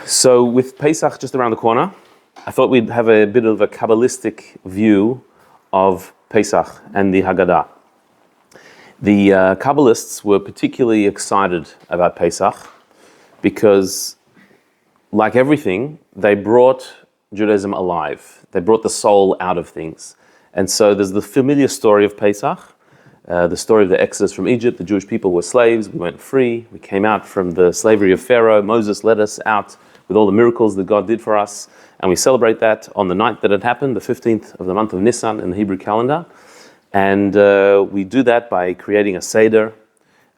So with Pesach just around the corner, I thought we'd have a bit of a Kabbalistic view of Pesach and the Haggadah. The Kabbalists were particularly excited about Pesach because, like everything, they brought Judaism alive. They brought the soul out of things. And so there's the familiar story of Pesach, the story of the Exodus from Egypt. The Jewish people were slaves. We went free. We came out from the slavery of Pharaoh. Moses led us out with all the miracles that God did for us. And we celebrate that on the night that it happened, the 15th of the month of Nisan in the Hebrew calendar. And we do that by creating a Seder,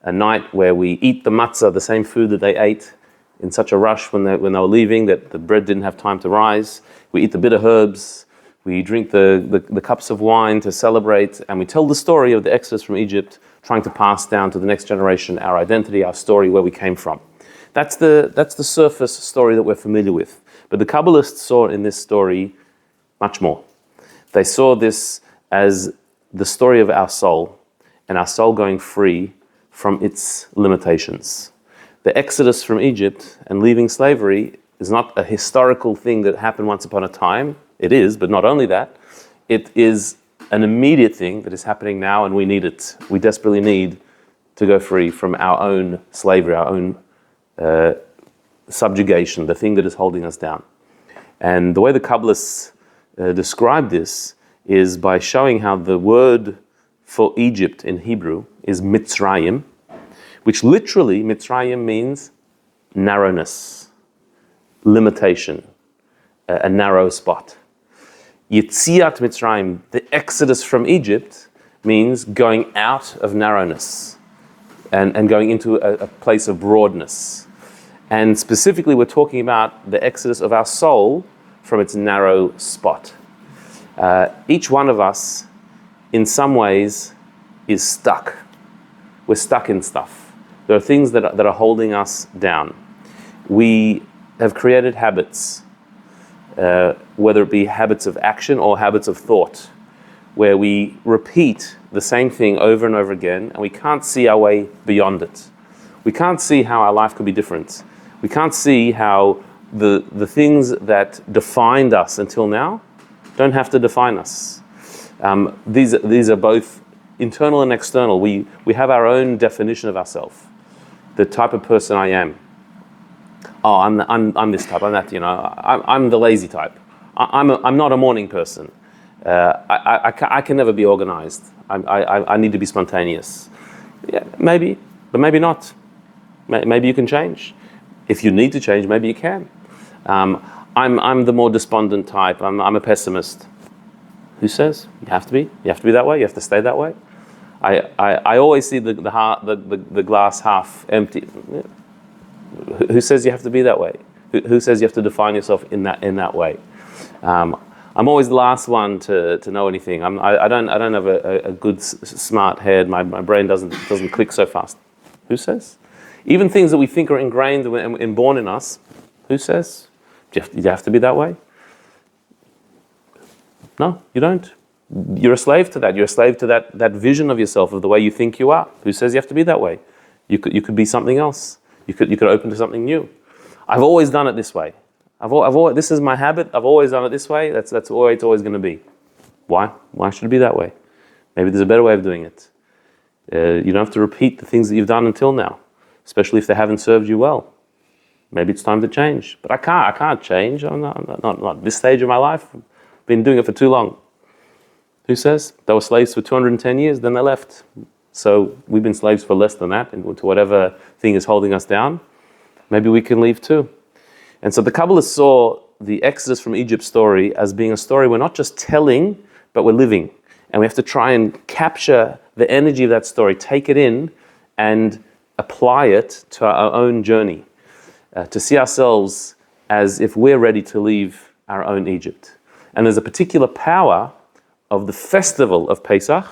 a night where we eat the matzah, the same food that they ate in such a rush when they were leaving that the bread didn't have time to rise. We eat the bitter herbs. We drink the cups of wine to celebrate, and we tell the story of the Exodus from Egypt, trying to pass down to the next generation our identity, our story, where we came from. That's the surface story that we're familiar with. But the Kabbalists saw in this story much more. They saw this as the story of our soul, and our soul going free from its limitations. The Exodus from Egypt and leaving slavery is not a historical thing that happened once upon a time. It is, but not only that. It is an immediate thing that is happening now, and we need it. We desperately need to go free from our own slavery, our own subjugation, the thing that is holding us down. And the way the Kabbalists describe this is by showing how the word for Egypt in Hebrew is Mitzrayim, which literally, Mitzrayim means narrowness, limitation, a narrow spot. Yetziat Mitzrayim, the exodus from Egypt, means going out of narrowness and going into a place of broadness. And specifically, we're talking about the exodus of our soul from its narrow spot. Each one of us, in some ways, is stuck. We're stuck in stuff. There are things that are holding us down. We have created habits, whether it be habits of action or habits of thought, where we repeat the same thing over and over again, and we can't see our way beyond it. We can't see how our life could be different. We can't see how the things that defined us until now don't have to define us. These are both internal and external. We have our own definition of ourselves, the type of person I am. Oh, I'm this type. I'm that. I'm the lazy type. I'm not a morning person. I can never be organized. I need to be spontaneous. Yeah, maybe, but maybe not. Maybe you can change. If you need to change, maybe you can. I'm the more despondent type. I'm a pessimist. Who says you have to be? You have to be that way. You have to stay that way. I always see the glass half empty. Who says you have to be that way? Who says you have to define yourself in that way? I'm always the last one to know anything. I don't have a good smart head. My brain doesn't click so fast. Who says? Even things that we think are ingrained and born in us. Who says? Do you have to be that way? No, you don't. You're a slave to that. You're a slave to that vision of yourself, of the way you think you are. Who says you have to be that way? You could be something else. You could open to something new. I've always done it this way. This is my habit. I've always done it this way. That's the way it's always going to be. Why? Why should it be that way? Maybe there's a better way of doing it. You don't have to repeat the things that you've done until now, especially if they haven't served you well. Maybe it's time to change. But I can't change. I'm not this stage of my life. I've been doing it for too long. Who says? They were slaves for 210 years, then they left. So we've been slaves for less than that, and to whatever thing is holding us down. Maybe we can leave too. And so the Kabbalists saw the Exodus from Egypt story as being a story we're not just telling, but we're living. And we have to try and capture the energy of that story, take it in, and apply it to our own journey. To see ourselves as if we're ready to leave our own Egypt. And there's a particular power of the festival of Pesach,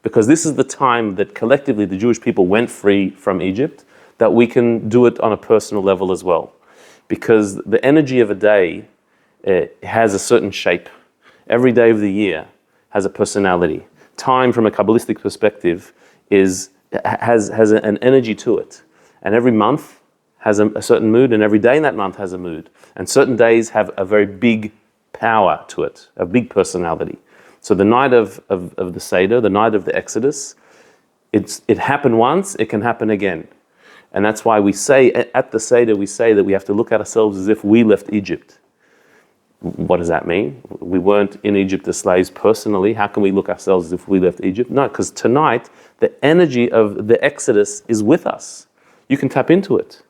because this is the time that collectively the Jewish people went free from Egypt, that we can do it on a personal level as well. Because the energy of a day has a certain shape. Every day of the year has a personality. Time, from a Kabbalistic perspective, has an energy to it. And every month has a certain mood, and every day in that month has a mood. And certain days have a very big power to it, a big personality. So the night of the Seder, the night of the Exodus, it happened once, it can happen again. And that's why we say, at the Seder, we say that we have to look at ourselves as if we left Egypt. What does that mean? We weren't in Egypt as slaves personally. How can we look ourselves as if we left Egypt? No, because tonight, the energy of the Exodus is with us. You can tap into it.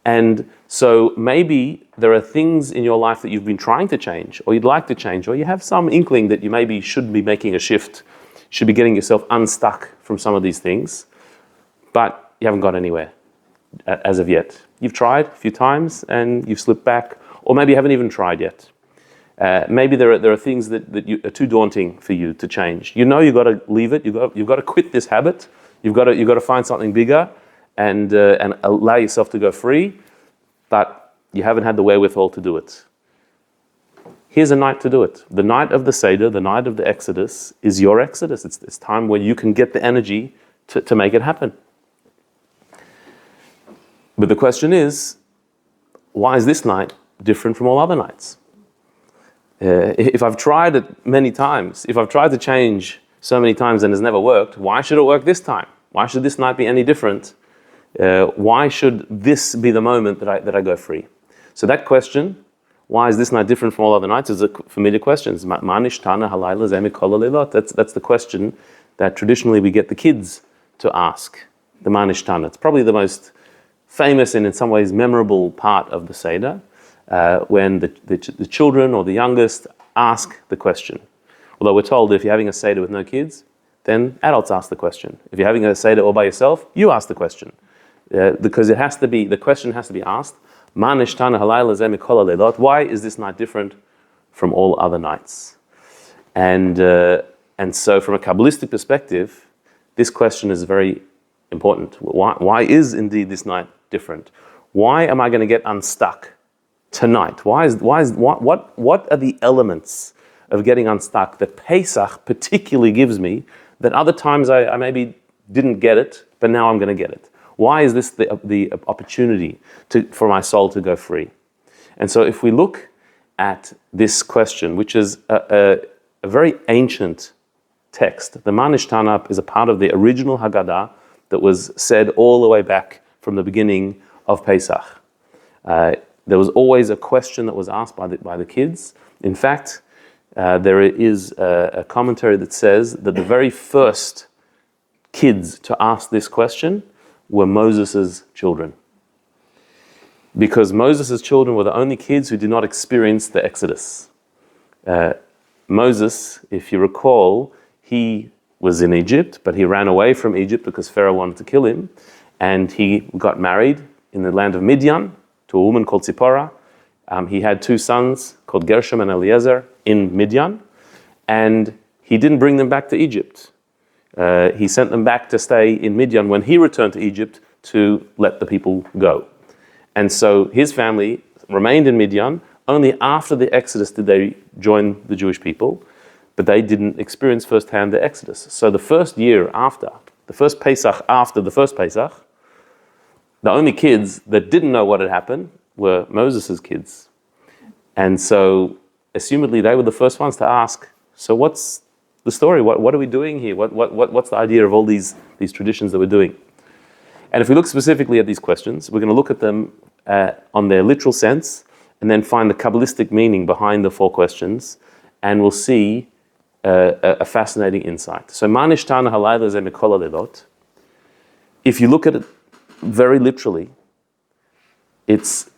And so maybe there are things in your life that you've been trying to change, or you'd like to change, or you have some inkling that you maybe should be making a shift, should be getting yourself unstuck from some of these things, but you haven't got anywhere as of yet. You've tried a few times and you've slipped back, or maybe you haven't even tried yet. Maybe there are things that are too daunting for you to change. You know you've got to leave it. You've got to quit this habit. You've got to find something bigger and allow yourself to go free. But you haven't had the wherewithal to do it. Here's a night to do it. The night of the Seder, the night of the Exodus, is your Exodus. It's time where you can get the energy to make it happen. But the question is, why is this night different from all other nights? If I've tried it many times, if I've tried to change so many times and it's never worked, why should it work this time? Why should this night be any different? Why should this be the moment that I go free? So that question, why is this night different from all other nights, is a familiar question. That's the question that traditionally we get the kids to ask, the Manishtana. It's probably the most famous and in some ways memorable part of the Seder, when the children or the youngest ask the question. Although we're told that if you're having a Seder with no kids, then adults ask the question. If you're having a Seder all by yourself, you ask the question. Because the question has to be asked, why is this night different from all other nights? And so from a Kabbalistic perspective, this question is very important. Why is indeed this night different? Why am I going to get unstuck tonight? What are the elements of getting unstuck that Pesach particularly gives me that other times I maybe didn't get it, but now I'm going to get it? Why is this the opportunity for my soul to go free? And so if we look at this question, which is a very ancient text, the Manishtana is a part of the original Haggadah that was said all the way back from the beginning of Pesach. There was always a question that was asked by the kids. In fact, there is a commentary that says that the very first kids to ask this question were Moses' children. Because Moses' children were the only kids who did not experience the Exodus. Moses, if you recall, he was in Egypt, but he ran away from Egypt because Pharaoh wanted to kill him, and he got married in the land of Midian to a woman called Zipporah. He had two sons called Gershom and Eliezer in Midian, and he didn't bring them back to Egypt. He sent them back to stay in Midian when he returned to Egypt to let the people go. And so his family remained in Midian. Only after the Exodus did they join the Jewish people, but they didn't experience firsthand the Exodus. So the first year after, the first Pesach after the first Pesach, the only kids that didn't know what had happened were Moses' kids. And so, assumedly, they were the first ones to ask, so what's the story? What are we doing here? What's the idea of all these traditions that we're doing? And if we look specifically at these questions, we're going to look at them on their literal sense and then find the Kabbalistic meaning behind the four questions, and we'll see a fascinating insight. So, Manishtana halayla ze mikol halilot. If you look at it very literally, it's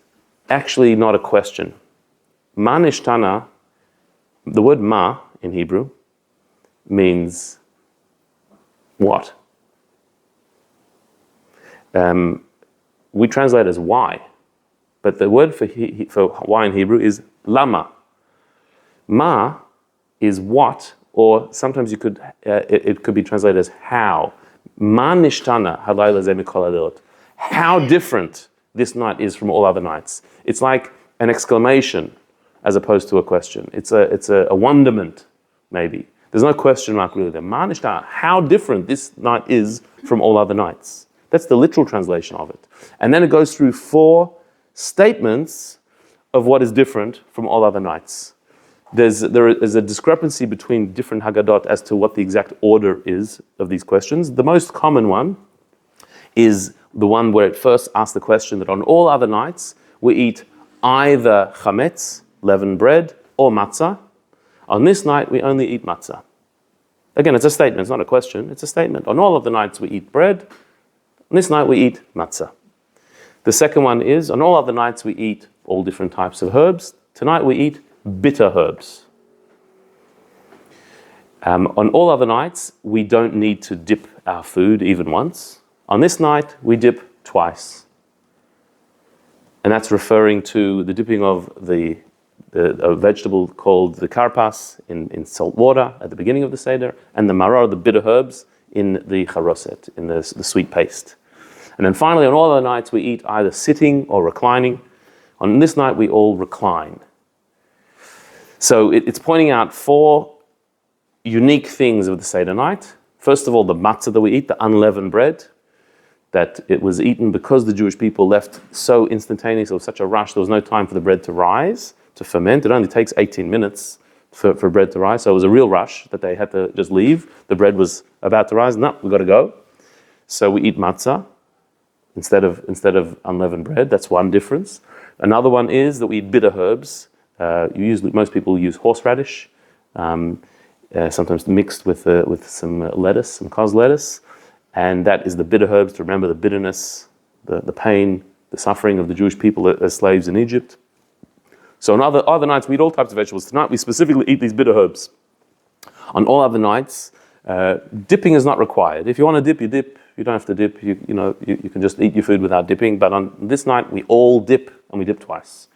actually not a question. Manishtana, the word ma in Hebrew, means what? We translate as why, but the word for why in Hebrew is lama. Ma is what, or sometimes it could be translated as how. Ma nishtana halayla ze mikol halilot. How different this night is from all other nights. It's like an exclamation as opposed to a question. It's a wonderment, maybe. There's no question mark really there. Ma nishtana, how different this night is from all other nights. That's the literal translation of it. And then it goes through 4 statements of what is different from all other nights. There is a discrepancy between different Haggadot as to what the exact order is of these questions. The most common one is the one where it first asks the question that on all other nights we eat either chametz, leavened bread, or matzah. On this night we only eat matzah. Again, it's a statement, it's not a question, it's a statement. On all of the nights we eat bread, on this night we eat matzah. The second one is, on all other nights we eat all different types of herbs. Tonight we eat bitter herbs. On all other nights, we don't need to dip our food even once. On this night, we dip twice. And that's referring to the dipping of a vegetable called the karpas in salt water at the beginning of the Seder, and the maror, the bitter herbs, in the charoset, in the sweet paste. And then finally, on all other nights, we eat either sitting or reclining. On this night, we all recline. So it's pointing out 4 unique things of the Seder night. First of all, the matzah that we eat, the unleavened bread, that it was eaten because the Jewish people left so instantaneously, with such a rush, there was no time for the bread to rise, to ferment. It only takes 18 minutes for bread to rise, so it was a real rush that they had to just leave. The bread was about to rise, no, we've got to go. So we eat matzah instead of unleavened bread. That's one difference. Another one is that we eat bitter herbs. Most people use horseradish, sometimes mixed with some lettuce, some cos lettuce, and that is the bitter herbs to remember the bitterness, the pain, the suffering of the Jewish people as slaves in Egypt. So on other nights we eat all types of vegetables. Tonight we specifically eat these bitter herbs. On all other nights, dipping is not required. If you want to dip, you dip. You don't have to dip. You can just eat your food without dipping. But on this night we all dip, and we dip twice.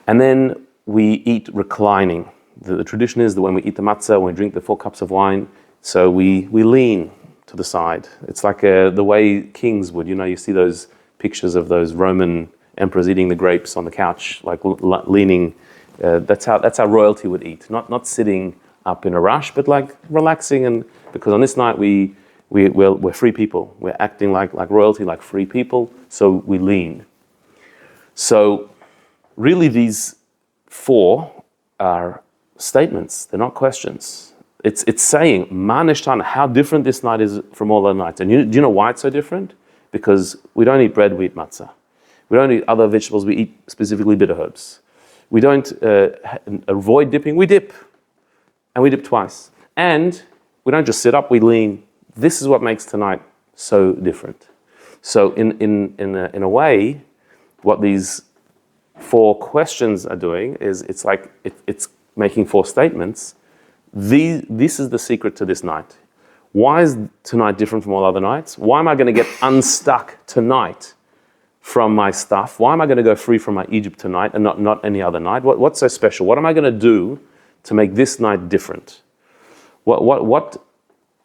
And then we eat reclining. The tradition is that when we eat the matzah, when we drink the 4 cups of wine, so we lean to the side. It's like the way kings would. You see those pictures of those Roman emperors eating the grapes on the couch, like leaning. That's how royalty would eat. Not sitting up in a rush, but like relaxing. And because on this night we're free people. We're acting like royalty, like free people. So we lean. So really, these 4 are statements. They're not questions. It's saying, Ma nishtana, how different this night is from all other nights. And do you know why it's so different? Because we don't eat bread, we eat matzah. We don't eat other vegetables, we eat specifically bitter herbs. We don't avoid dipping, we dip. And we dip twice. And we don't just sit up, we lean. This is what makes tonight so different. So in a way, what these 4 questions are doing is it's making 4 statements. This is the secret to this night. Why is tonight different from all other nights? Why am I going to get unstuck tonight from my stuff? Why am I going to go free from my Egypt tonight and not any other night? What's so special? What am I going to do to make this night different? What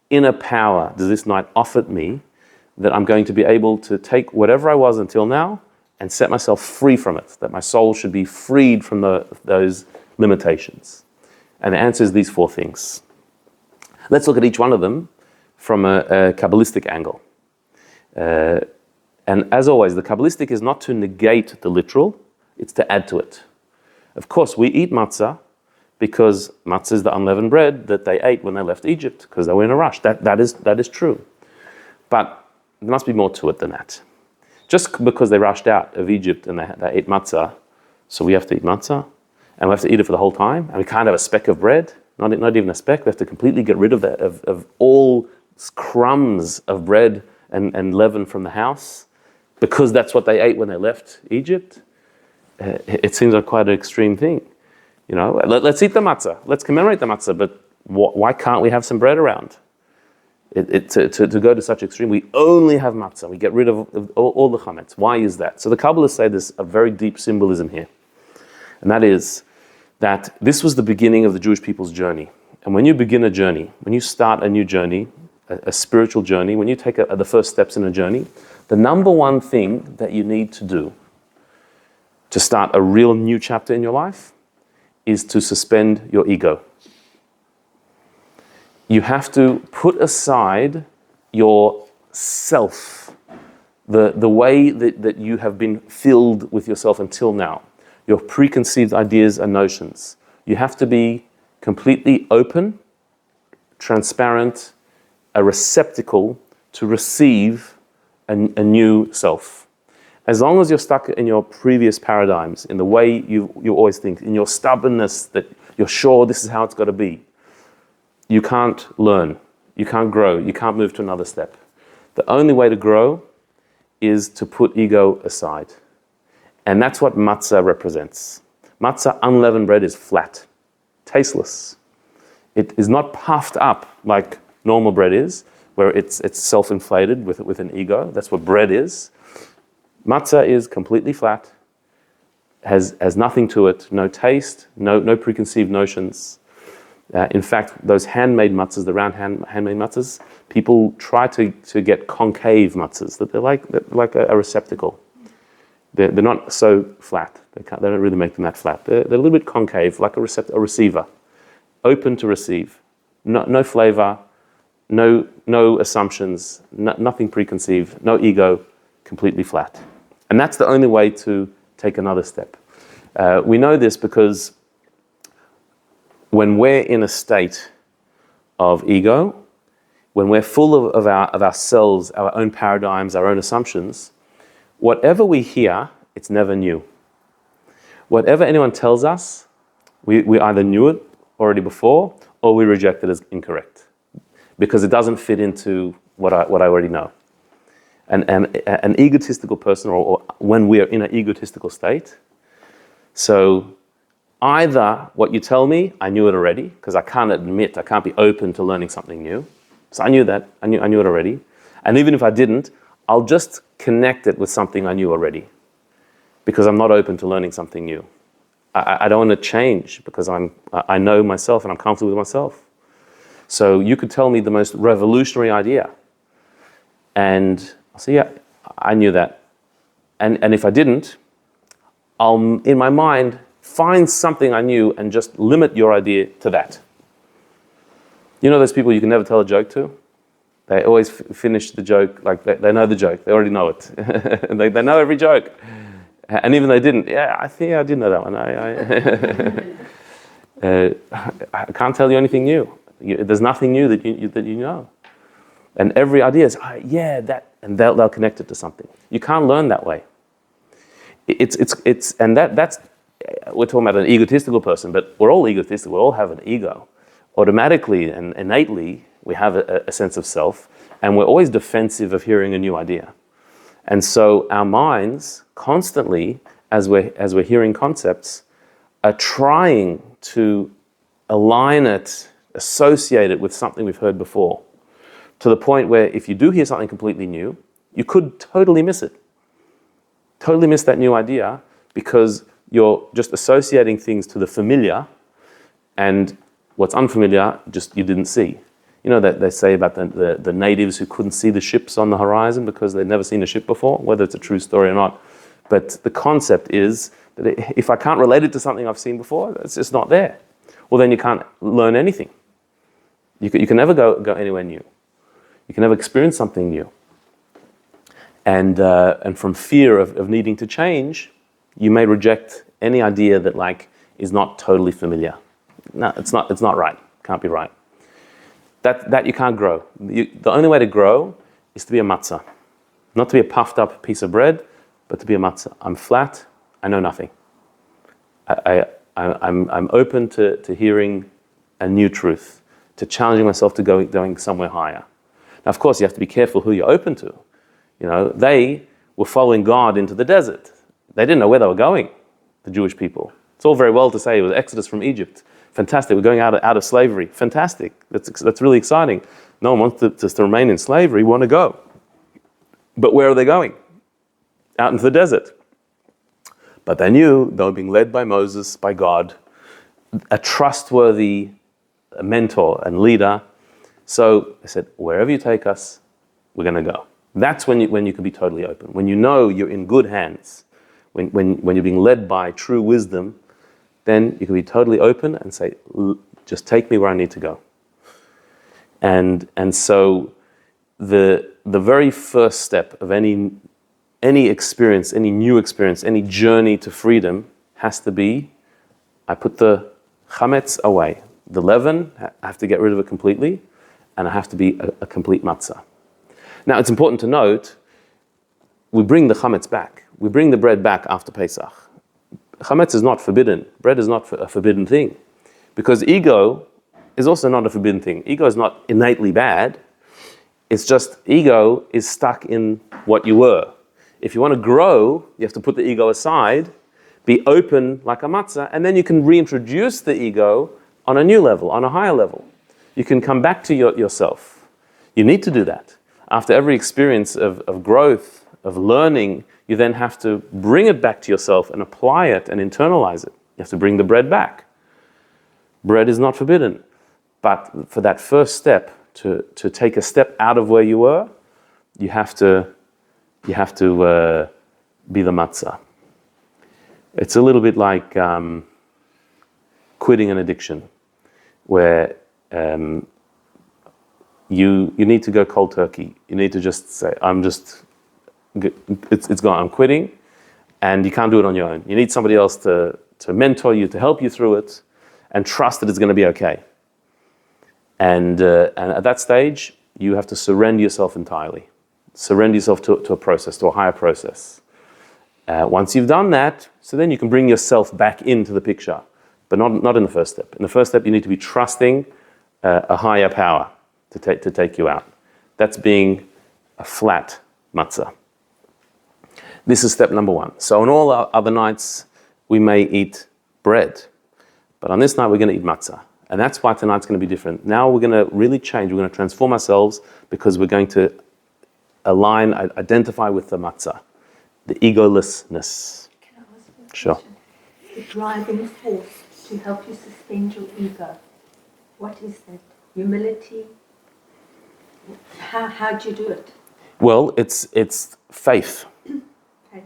inner power does this night offer me that I'm going to be able to take whatever I was until now and set myself free from it, that my soul should be freed from those limitations? And the answer is these 4 things. Let's look at each one of them from a Kabbalistic angle. And as always, the Kabbalistic is not to negate the literal, it's to add to it. Of course, we eat matzah because matzah is the unleavened bread that they ate when they left Egypt because they were in a rush. That is true. But there must be more to it than that. Just because they rushed out of Egypt and they ate matzah, so we have to eat matzah, and we have to eat it for the whole time, and we can't have a speck of bread, not even a speck. We have to completely get rid of all crumbs of bread and leaven from the house, because that's what they ate when they left Egypt. It seems like quite an extreme thing. Let's eat the matzah, let's commemorate the matzah, but why can't we have some bread around? To go to such extreme, we only have matzah, we get rid of all the chametz. Why is that? So the Kabbalists say there's a very deep symbolism here, and that is that this was the beginning of the Jewish people's journey. And when you begin a journey, when you start a new journey, a spiritual journey, when you take the first steps in a journey, the number one thing that you need to do to start a real new chapter in your life is to suspend your ego. You have to put aside your self, the way that you have been filled with yourself until now, your preconceived ideas and notions. You have to be completely open, transparent, a receptacle to receive a new self. As long as you're stuck in your previous paradigms, in the way you always think, in your stubbornness that you're sure this is how it's got to be, you can't learn, you can't grow, you can't move to another step. The only way to grow is to put ego aside. And that's what matzah represents. Matzah, unleavened bread, is flat, tasteless. It is not puffed up like normal bread is, where it's self-inflated with an ego. That's what bread is. Matzah is completely flat, has nothing to it, no taste, no preconceived notions. In fact, those handmade matzahs, the round handmade matzahs, people try to get concave matzahs, that they're like a receptacle. They're not so flat. They don't really make them that flat. They're a little bit concave, like a receiver, open to receive. No flavor, no assumptions, nothing preconceived, no ego, completely flat. And that's the only way to take another step. We know this because when we're in a state of ego, when we're full of ourselves, our own paradigms, our own assumptions, whatever we hear, it's never new. Whatever anyone tells us, we either knew it already before, or we reject it as incorrect, because it doesn't fit into what I already know. And an egotistical person, or when we're in an egotistical state, so either what you tell me, I knew it already, because I can't be open to learning something new. So I knew that, I knew it already. And even if I didn't, I'll just connect it with something I knew already, because I'm not open to learning something new. I don't want to change because I know myself and I'm comfortable with myself. So you could tell me the most revolutionary idea, and I'll say, yeah, I knew that. And if I didn't, I'll, in my mind, find something I knew and just limit your idea to that. You know those people you can never tell a joke to? They always finish the joke, like they know the joke, they already know it. they know every joke. And even they didn't, I did know that one. I can't tell you anything new. There's nothing new that you know. And every idea is, that, and they'll connect it to something. You can't learn that way. That's we're talking about an egotistical person, but we're all egotistical. We all have an ego. Automatically and innately, we have a sense of self, and we're always defensive of hearing a new idea. And so our minds constantly, as we're hearing concepts, are trying to align it, associate it with something we've heard before, to the point where if you do hear something completely new, you could totally miss it. Totally miss that new idea, because you're just associating things to the familiar, and what's unfamiliar, just you didn't see. You know that they say about the natives who couldn't see the ships on the horizon because they'd never seen a ship before, whether it's a true story or not. But the concept is that if I can't relate it to something I've seen before, it's just not there. Well, then you can't learn anything. You can never go anywhere new. You can never experience something new. And from fear of needing to change, you may reject any idea that is not totally familiar. No, it's not right. Can't be right. That you can't grow. The only way to grow is to be a matzah. Not to be a puffed up piece of bread, but to be a matzah. I'm flat, I know nothing. I'm open to hearing a new truth, to challenging myself to going somewhere higher. Now, of course, you have to be careful who you're open to. You know, they were following God into the desert. They didn't know where they were going, the Jewish people. It's all very well to say it was Exodus from Egypt. Fantastic, we're going out of slavery. Fantastic, that's really exciting. No one wants to remain in slavery, we want to go. But where are they going? Out into the desert. But they knew they were being led by Moses, by God, a trustworthy mentor and leader. So they said, wherever you take us, we're going to go. That's when you can be totally open. When you know you're in good hands, when you're being led by true wisdom, then you can be totally open and say, just take me where I need to go. And so the very first step of any experience, any new experience, any journey to freedom has to be, I put the chametz away. The leaven, I have to get rid of it completely, and I have to be a complete matzah. Now, it's important to note, we bring the chametz back. We bring the bread back after Pesach. Chametz is not forbidden. Bread is not a forbidden thing. Because ego is also not a forbidden thing. Ego is not innately bad. It's just ego is stuck in what you were. If you want to grow, you have to put the ego aside, be open like a matzah, and then you can reintroduce the ego on a new level, on a higher level. You can come back to yourself. You need to do that. After every experience of growth, of learning, you then have to bring it back to yourself and apply it and internalize it. You have to bring the bread back. Bread is not forbidden. But for that first step, to take a step out of where you were, you have to be the matzah. It's a little bit like quitting an addiction, where you need to go cold turkey. You need to just say, it's gone, I'm quitting, and you can't do it on your own. You need somebody else to mentor you, to help you through it, and trust that it's going to be okay. And at that stage, you have to surrender yourself entirely. Surrender yourself to a process, to a higher process. Once you've done that, so then you can bring yourself back into the picture, but not in the first step. In the first step, you need to be trusting a higher power to take you out. That's being a flat matzah. This is step number one. So on all our other nights, we may eat bread, but on this night, we're going to eat matzah. And that's why tonight's going to be different. Now we're going to really change. We're going to transform ourselves because we're going to align, identify with the matzah, the egolessness. Can I ask you a Sure. question? The driving force to help you sustain your ego, what is that? Humility? How do you do it? Well, it's faith. Okay.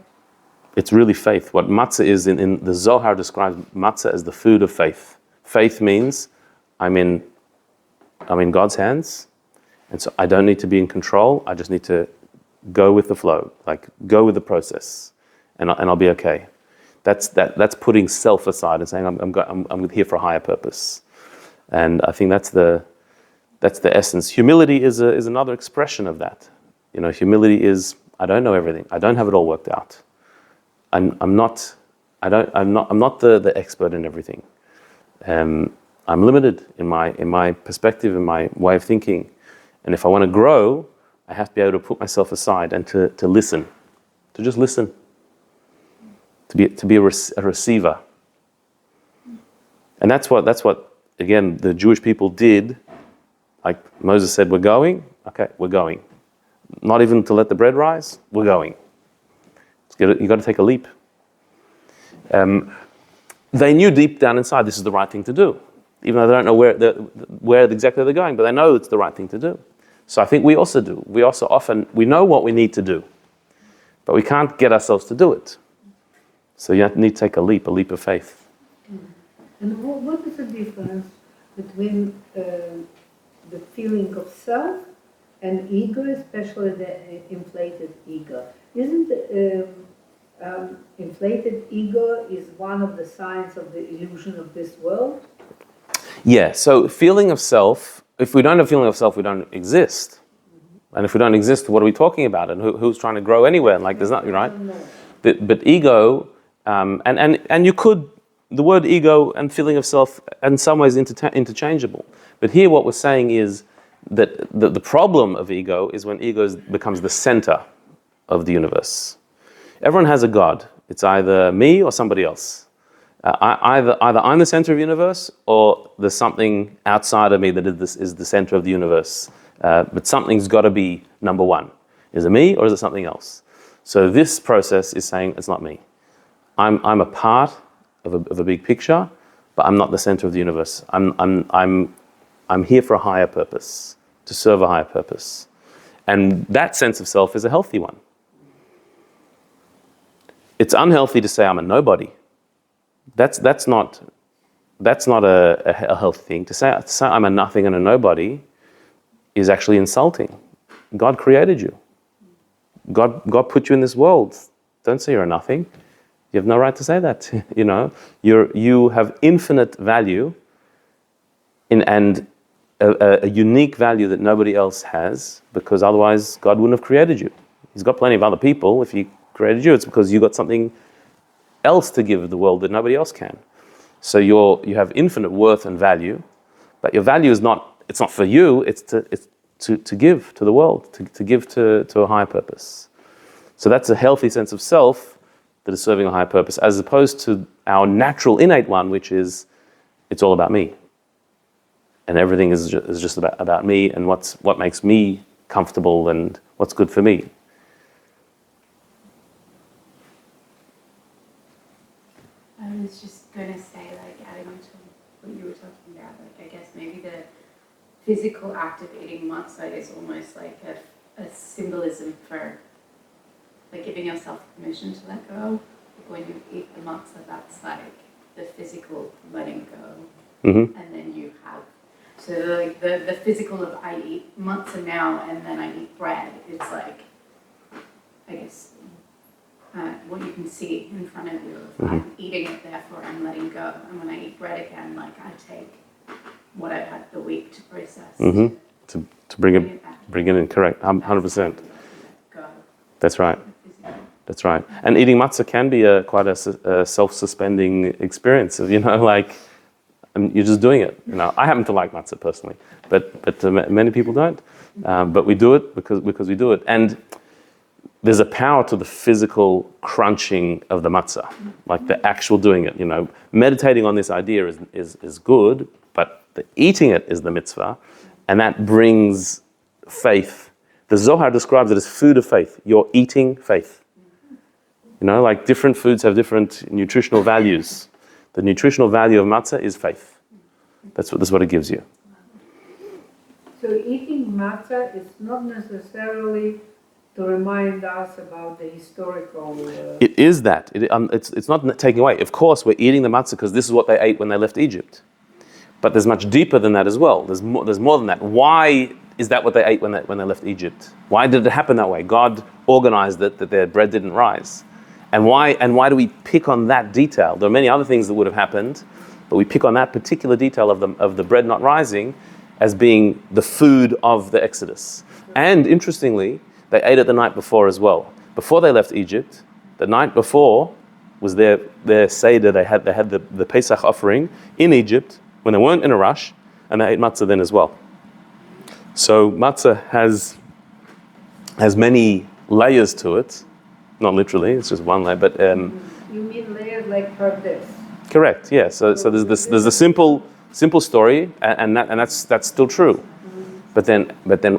It's really faith. What matzah is, in the Zohar describes matzah as the food of faith. Faith means I'm in God's hands, and so I don't need to be in control. I just need to go with the flow, like go with the process, and I'll be okay. That's putting self aside and saying I'm here for a higher purpose, and I think that's the essence. Humility is another expression of that. Humility is I don't know everything. I don't have it all worked out. I'm not the expert in everything. I'm limited in my perspective, in my way of thinking, and if I want to grow, I have to be able to put myself aside and to listen, to just listen, to be a receiver, and that's what again the Jewish people did. Like Moses said, "We're going. Okay, we're going. Not even to let the bread rise. We're going. You got to take a leap." They knew deep down inside this is the right thing to do, even though they don't know where exactly they're going, but they know it's the right thing to do. So I think we also do. We know what we need to do, but we can't get ourselves to do it. So you need to take a leap of faith. And what is the difference between the feeling of self and ego, especially the inflated ego? Isn't inflated ego is one of the signs of the illusion of this world? Yeah, so feeling of self, if we don't have feeling of self, we don't exist. And if we don't exist, what are we talking about? And who's trying to grow anywhere? Like there's nothing, right? But ego, and you could, the word ego and feeling of self in some ways interchangeable. But here what we're saying is that the problem of ego is when ego becomes the center of the universe. Everyone has a God. It's either me or somebody else. Either I'm the center of the universe, or there's something outside of me that is the center of the universe. But something's got to be number one. Is it me or is it something else? So this process is saying it's not me. I'm a part of a big picture, but I'm not the center of the universe. I'm here for a higher purpose, to serve a higher purpose, and that sense of self is a healthy one. It's unhealthy to say I'm a nobody. That's not a healthy thing. To say I'm a nothing and a nobody is actually insulting. God created you. God put you in this world. Don't say you're nothing. You have no right to say that. You have infinite value and a unique value that nobody else has, because otherwise God wouldn't have created you. He's got plenty of other people. If he created you, it's because you got something else to give the world that nobody else can. So you have infinite worth and value, but your value is not for you, it's to give to the world, to give to a higher purpose. So that's a healthy sense of self that is serving a higher purpose, as opposed to our natural innate one, which is, it's all about me. And everything is just about me and what makes me comfortable and what's good for me. I was just going to say, adding on to what you were talking about, I guess maybe the physical act of eating matzah is almost like a symbolism for giving yourself permission to let go. When you eat the matzah, that's like the physical letting go. Mm-hmm. And then you have, so the physical of I eat matzah now and then I eat bread, it's like, I guess, what you can see in front of you. I'm eating it, therefore I'm letting go. And when I eat bread again, I take what I've had the week to process. Mm-hmm. To bring it in, correct, 100%. Go. That's right. That's right. And eating matzah can be quite a self-suspending experience. You're just doing it. I happen to like matzah personally, but many people don't. But we do it because we do it. And there's a power to the physical crunching of the matzah, like the actual doing it. Meditating on this idea is good, but the eating it is the mitzvah, and that brings faith. The Zohar describes it as food of faith. You're eating faith. Different foods have different nutritional values. The nutritional value of matzah is faith. That's what it gives you. So eating matzah is not necessarily to remind us about the historical... It is that. It's not taking away. Of course, we're eating the matzah because this is what they ate when they left Egypt. But there's much deeper than that as well. There's more than that. Why is that what they ate when they left Egypt? Why did it happen that way? God organized it that their bread didn't rise. And why do we pick on that detail? There are many other things that would have happened, but we pick on that particular detail of the bread not rising as being the food of the Exodus. And interestingly, they ate it the night before as well. Before they left Egypt, the night before was their Seder. They had the Pesach offering in Egypt when they weren't in a rush, and they ate matzah then as well. So matzah has many layers to it. Not literally, it's just one layer, but... You mean layers like this? Correct, yeah. So there's a simple story, and that's still true. But then,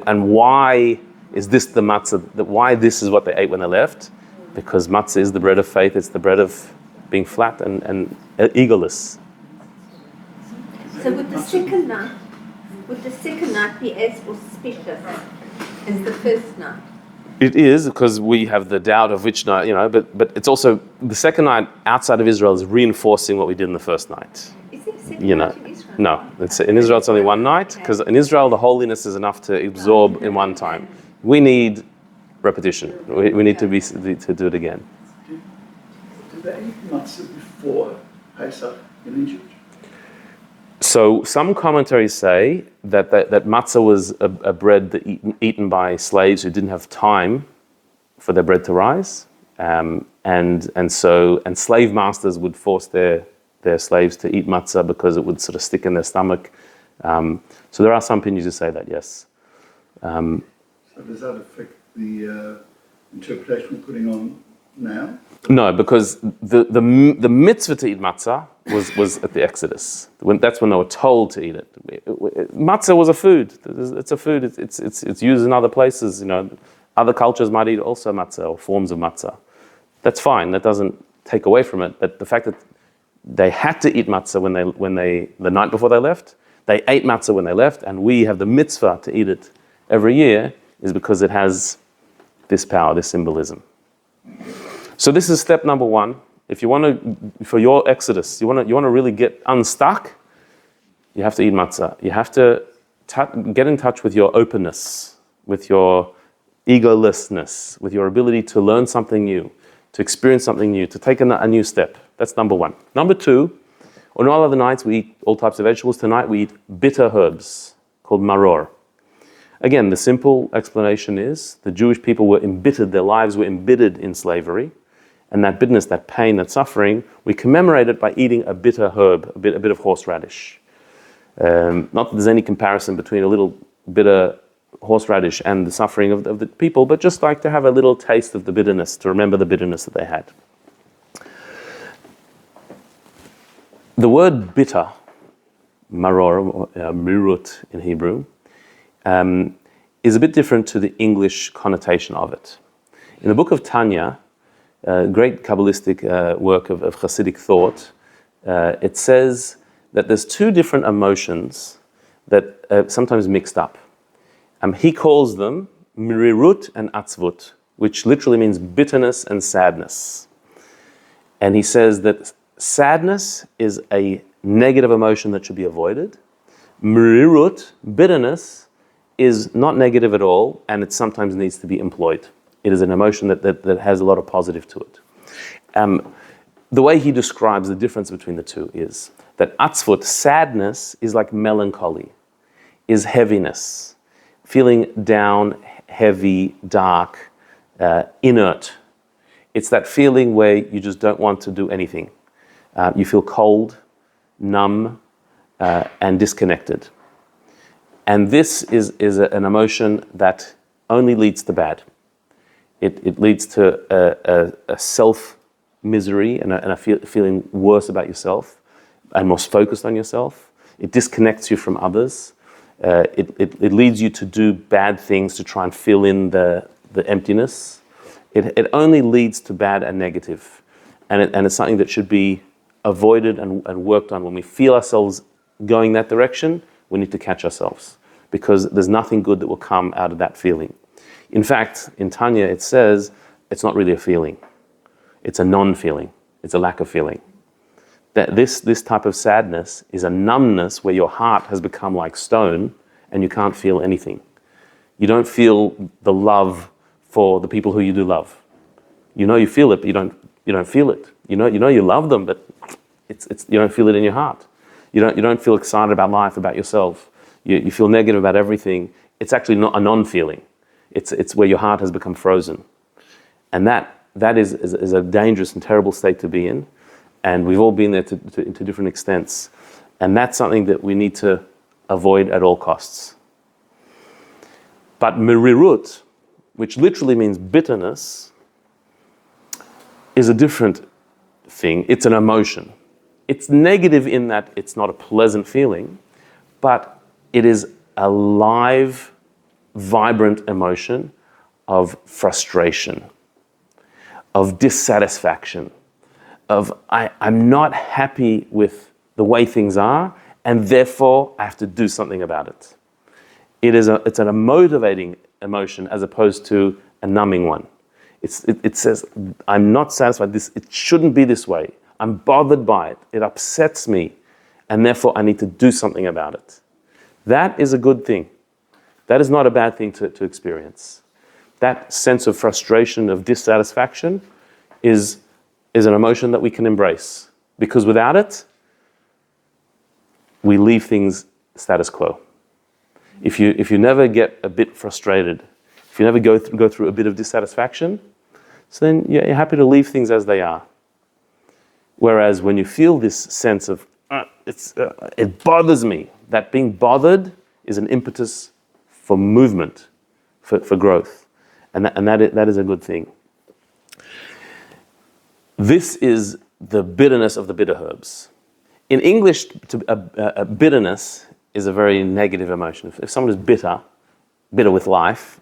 and why is this the matzah? Why this is what they ate when they left? Because matzah is the bread of faith. It's the bread of being flat and egoless. So would the second night be as auspicious as the first night? It is, because we have the doubt of which night, but it's also, the second night outside of Israel is reinforcing what we did in the first night. Is there a second night in Israel? No, in Israel it's only one night, because in Israel the holiness is enough to absorb in one time. We need repetition. We need to do it again. Did they eat matzah before Pesach in Egypt? So some commentaries say that matzah was a bread eaten by slaves who didn't have time for their bread to rise, and slave masters would force their slaves to eat matzah because it would sort of stick in their stomach. So there are some opinions who say that, yes. So does that affect the interpretation we're putting on now? No, because the mitzvah to eat matzah was at the Exodus. That's when they were told to eat it. Matzah was a food. It's a food. It's used in other places. Other cultures might eat also matzah or forms of matzah. That's fine. That doesn't take away from it. But the fact that they had to eat matzah when they the night before they left, they ate matzah when they left, and we have the mitzvah to eat it every year, is because it has this power, this symbolism. So this is step number one. If you want to, for your exodus, you want to really get unstuck, you have to eat matzah. You have to get in touch with your openness, with your egolessness, with your ability to learn something new, to experience something new, to take a new step. That's number one. Number two, on all other nights we eat all types of vegetables. Tonight we eat bitter herbs called maror. Again, the simple explanation is the Jewish people were embittered, their lives were embittered in slavery, and that bitterness, that pain, that suffering, we commemorate it by eating a bitter herb, a bit of horseradish. Not that there's any comparison between a little bitter horseradish and the suffering of the people, but just like to have a little taste of the bitterness, to remember the bitterness that they had. The word bitter, maror, mirut in Hebrew, is a bit different to the English connotation of it. In the book of Tanya, great Kabbalistic work of Hasidic thought, it says that there's two different emotions that are sometimes mixed up. He calls them mirirut and atzvut, which literally means bitterness and sadness. And he says that sadness is a negative emotion that should be avoided. Mirirut, bitterness, is not negative at all, and it sometimes needs to be employed. It is an emotion that has a lot of positive to it. The way he describes the difference between the two is that atzvut, sadness, is like melancholy, is heaviness, feeling down, heavy, dark, inert. It's that feeling where you just don't want to do anything. You feel cold, numb, and disconnected. And this is an emotion that only leads to bad. It leads to a self-misery and a feeling worse about yourself and more focused on yourself. It disconnects you from others. It leads you to do bad things to try and fill in the emptiness. It only leads to bad and negative. And it's something that should be avoided and worked on. When we feel ourselves going that direction, we need to catch ourselves, because there's nothing good that will come out of that feeling. In fact, in Tanya it says it's not really a feeling. It's a non-feeling. It's a lack of feeling. That this type of sadness is a numbness where your heart has become like stone and you can't feel anything. You don't feel the love for the people who you do love. You know you feel it, but you don't feel it. You know you love them, but it's you don't feel it in your heart. You don't feel excited about life, about yourself. You feel negative about everything. It's actually not a non-feeling. It's where your heart has become frozen. And that is a dangerous and terrible state to be in. And we've all been there to different extents. And that's something that we need to avoid at all costs. But merirut, which literally means bitterness, is a different thing. It's an emotion. It's negative in that it's not a pleasant feeling, but it is a live, vibrant emotion of frustration, of dissatisfaction, of I'm not happy with the way things are, and therefore I have to do something about it. It's a motivating emotion as opposed to a numbing one. It says, I'm not satisfied. It shouldn't be this way. I'm bothered by it. It upsets me, and therefore I need to do something about it. That is a good thing. That is not a bad thing to experience. That sense of frustration, of dissatisfaction, is an emotion that we can embrace. Because without it, we leave things status quo. If you never get a bit frustrated, if you never go through a bit of dissatisfaction, so then you're happy to leave things as they are. Whereas when you feel this sense of, it bothers me, that being bothered is an impetus for movement, for growth. And that is a good thing. This is the bitterness of the bitter herbs. In English, bitterness is a very negative emotion. If someone is bitter with life,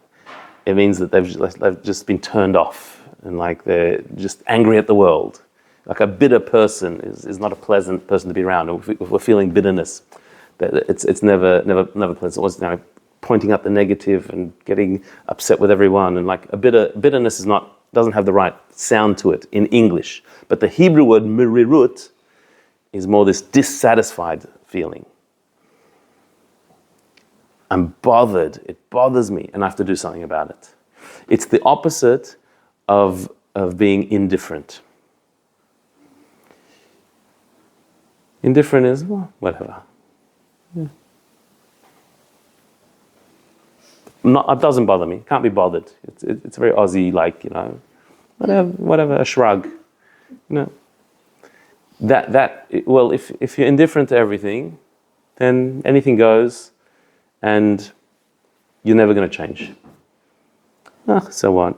it means that they've just been turned off and like they're just angry at the world. Like a bitter person is not a pleasant person to be around. If we're feeling bitterness, it's never pleasant. It's pointing out the negative and getting upset with everyone, and like bitterness doesn't have the right sound to it in English. But the Hebrew word mirirut is more this dissatisfied feeling. I'm bothered, it bothers me, and I have to do something about it. It's the opposite of being indifferent. Indifferent is, well, whatever. Yeah. It doesn't bother me. Can't be bothered. It's very Aussie, like, whatever, a shrug. Well, if you're indifferent to everything, then anything goes, and you're never going to change. So what,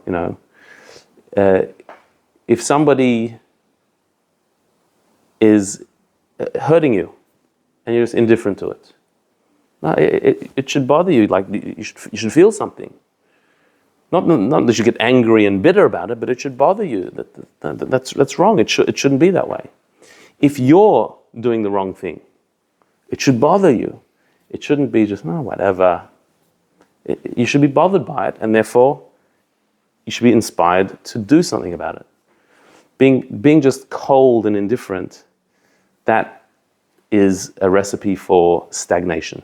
if somebody is hurting you, and you're just indifferent to it, it should bother you. Like you should feel something. Not that you get angry and bitter about it, but it should bother you. That's wrong. It shouldn't be that way. If you're doing the wrong thing, it should bother you. It shouldn't be just whatever. You should be bothered by it, and therefore you should be inspired to do something about it. Being just cold and indifferent, that is a recipe for stagnation.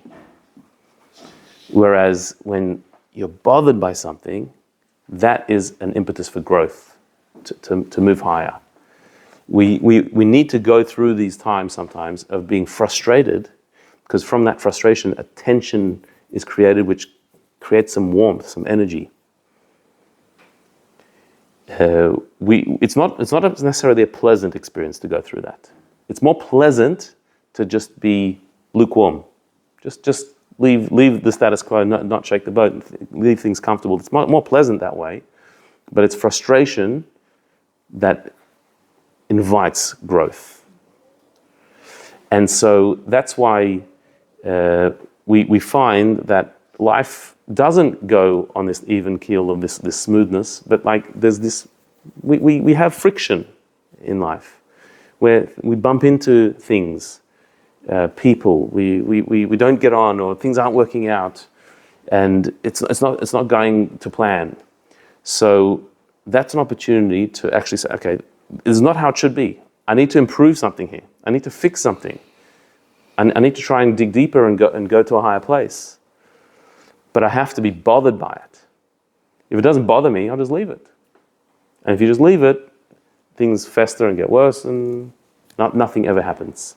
Whereas when you're bothered by something, that is an impetus for growth, to move higher. We need to go through these times sometimes of being frustrated, because from that frustration, a tension is created which creates some warmth, some energy. It's not necessarily a pleasant experience to go through that. It's more pleasant to just be lukewarm. Just leave the status quo, not shake the boat, leave things comfortable. It's more pleasant that way, but it's frustration that invites growth. And so that's why we find that life doesn't go on this even keel of this smoothness, but like there's this, we have friction in life where we bump into things, people, we don't get on, or things aren't working out, and it's not going to plan. So that's an opportunity to actually say, okay, this is not how it should be. I need to improve something here. I need to fix something. I need to try and dig deeper and go to a higher place. But I have to be bothered by it. If it doesn't bother me, I'll just leave it. And if you just leave it, things fester and get worse, and nothing ever happens.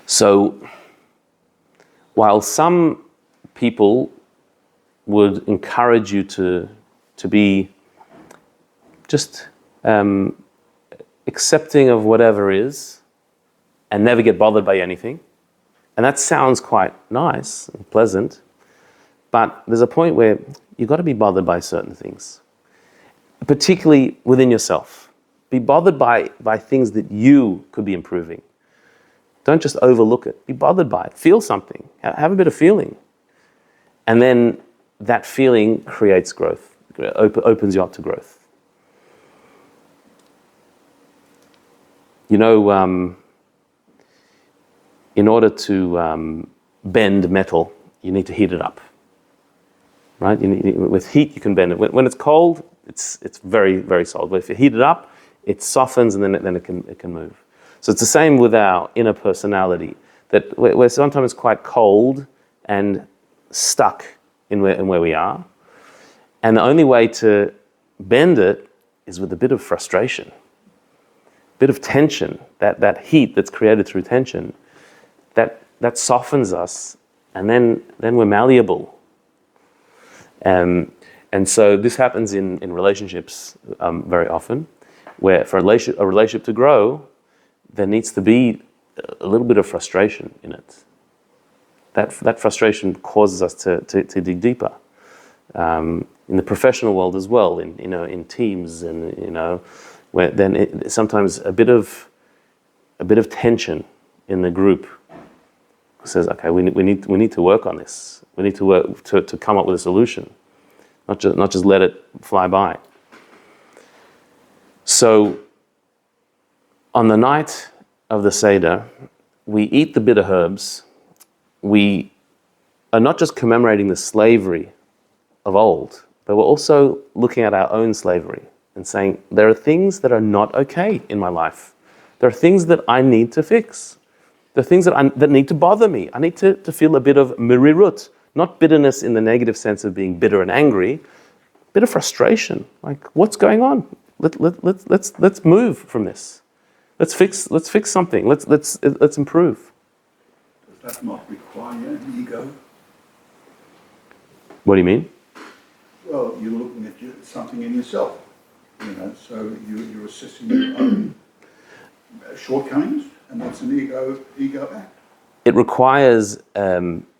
So, while some people would encourage you to be just accepting of whatever is and never get bothered by anything, and that sounds quite nice and pleasant, but there's a point where you've got to be bothered by certain things, particularly within yourself. Be bothered by things that you could be improving. Don't just overlook it. Be bothered by it. Feel something. Have a bit of feeling. And then that feeling creates growth, opens you up to growth. In order to bend metal, you need to heat it up, right? With heat, you can bend it. When it's cold, it's very, very solid. But if you heat it up, it softens, and then it can move. So it's the same with our inner personality, that we're sometimes quite cold and stuck in where we are. And the only way to bend it is with a bit of frustration, a bit of tension, that heat that's created through tension, that softens us, and then we're malleable. And so this happens in relationships very often, where for a relationship to grow, there needs to be a little bit of frustration in it. That frustration causes us to dig deeper. In the professional world as well, in teams, and where then sometimes a bit of tension in the group says, okay, we need to work on this. We need to work to come up with a solution, not just let it fly by. So on the night of the Seder, we eat the bitter herbs. We are not just commemorating the slavery of old, but we're also looking at our own slavery and saying, there are things that are not okay in my life. There are things that I need to fix. There are things that need to bother me. I need to feel a bit of merirut, Not bitterness in the negative sense of being bitter and angry, bit of frustration. Like, what's going on? Let's move from this. Let's fix something. Let's improve. Does that not require an ego? What do you mean? Well, you're looking at something in yourself, so you're assessing your own shortcomings, and that's an ego act. It requires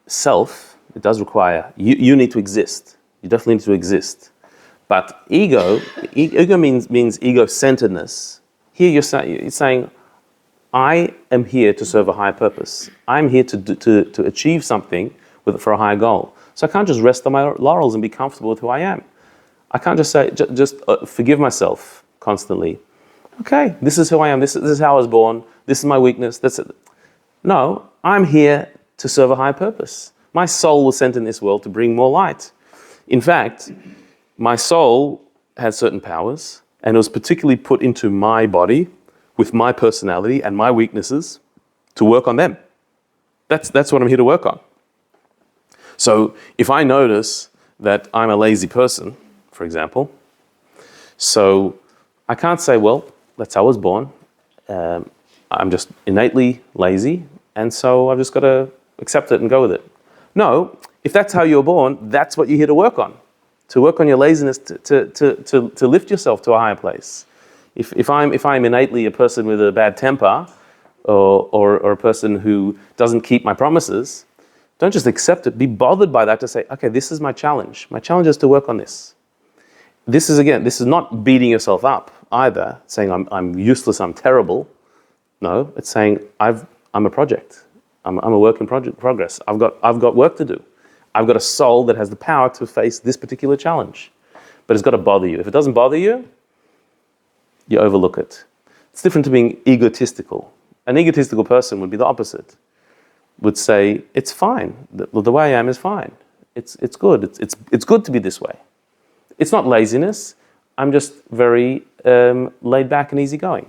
self. It does require, you need to exist. You definitely need to exist. But ego means ego-centeredness. Here you're saying, I am here to serve a higher purpose. I'm here to achieve something for a higher goal. So I can't just rest on my laurels and be comfortable with who I am. I can't just say, just forgive myself constantly. Okay, this is who I am. This is how I was born. This is my weakness. That's it. No, I'm here to serve a higher purpose. My soul was sent in this world to bring more light. In fact, my soul has certain powers, and it was particularly put into my body with my personality and my weaknesses to work on them. That's what I'm here to work on. So if I notice that I'm a lazy person, for example, so I can't say, well, that's how I was born. I'm just innately lazy, and so I've just got to accept it and go with it. No, if that's how you're born, that's what you're here to work on your laziness, to lift yourself to a higher place. If I'm innately a person with a bad temper, or a person who doesn't keep my promises, don't just accept it. Be bothered by that to say, okay, this is my challenge. My challenge is to work on this. This is not beating yourself up either, saying I'm useless, I'm terrible. No, it's saying I'm a project. I'm a work in progress. I've got work to do. I've got a soul that has the power to face this particular challenge. But it's got to bother you. If it doesn't bother you, you overlook it. It's different to being egotistical. An egotistical person would be the opposite. Would say, it's fine. The way I am is fine. It's good. It's good to be this way. It's not laziness. I'm just very laid back and easygoing.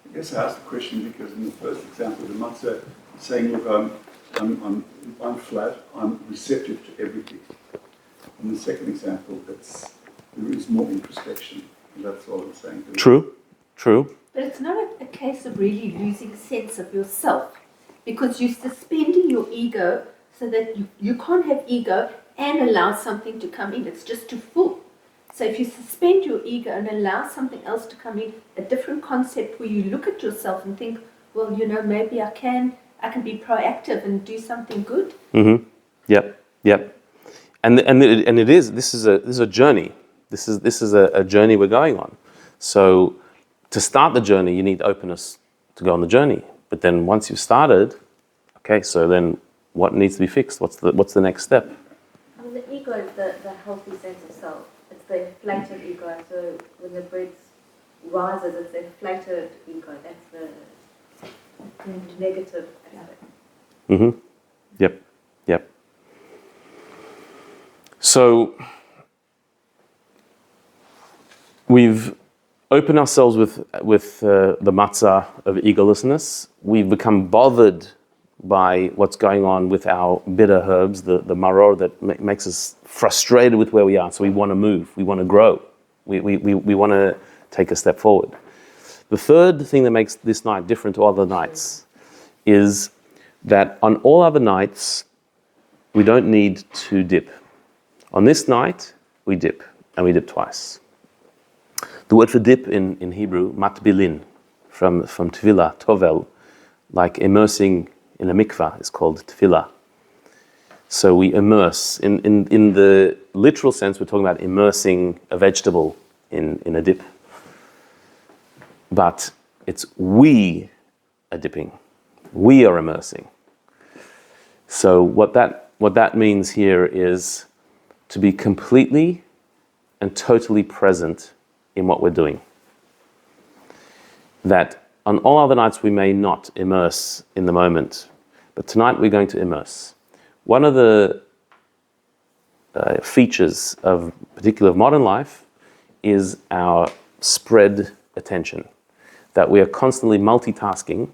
I guess I asked the question because in the first example, the matzah saying, look, I'm flat, I'm receptive to everything. In the second example, there is more introspection. And that's all I'm saying. True. But it's not a case of really losing sense of yourself, because you're suspending your ego so that you can't have ego and allow something to come in. It's just too full. So if you suspend your ego and allow something else to come in, a different concept where you look at yourself and think, well, maybe I can be proactive and do something good. Mm-hmm. Yep. And this is a journey. This is a journey we're going on. So to start the journey, you need openness to go on the journey. But then once you've started, okay, so then what needs to be fixed? What's the next step? I mean, the ego is the healthy sense of self. It's the inflated ego. So when the breath rises, it's the inflated ego. That's the negative aspect. Mm-hmm. Yep. So we've opened ourselves with the matzah of egolessness. We've become bothered by what's going on with our bitter herbs, the maror that makes us frustrated with where we are. So we want to move, we want to grow, we want to take a step forward. The third thing that makes this night different to other nights is that on all other nights, we don't need to dip. On this night, we dip, and we dip twice. The word for dip in Hebrew, matbilin, from tefillah, tovel, like immersing in a mikvah, is called tefillah. So we immerse. In the literal sense, we're talking about immersing a vegetable in a dip. But it's we are dipping. We are immersing. So what that means here is to be completely and totally present in what we're doing. That on all other nights we may not immerse in the moment, but tonight we're going to immerse. One of the features of particular of modern life is our spread attention. That we are constantly multitasking,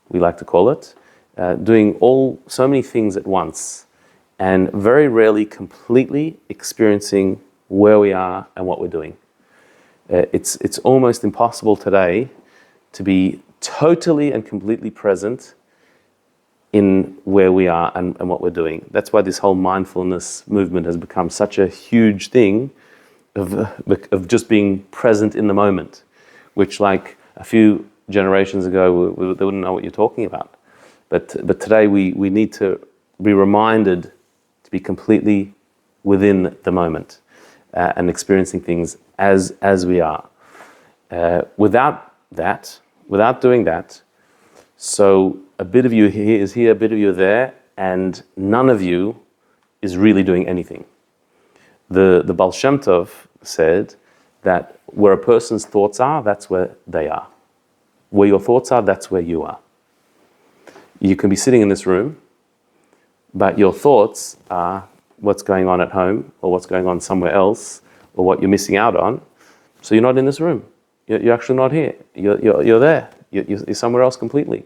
we like to call it, doing so many things at once, and very rarely completely experiencing where we are and what we're doing. It's almost impossible today to be totally and completely present in where we are and what we're doing. That's why this whole mindfulness movement has become such a huge thing of just being present in the moment, which like a few generations ago, they wouldn't know what you're talking about. But today we need to be reminded to be completely within the moment and experiencing things as we are. Without doing that, so a bit of you here is here, a bit of you are there, and none of you is really doing anything. The Baal Shem Tov said that where a person's thoughts are, that's where they are. Where your thoughts are, that's where you are. You can be sitting in this room, but your thoughts are what's going on at home, or what's going on somewhere else, or what you're missing out on. So you're not in this room. You're actually not here. You're there. You're somewhere else completely.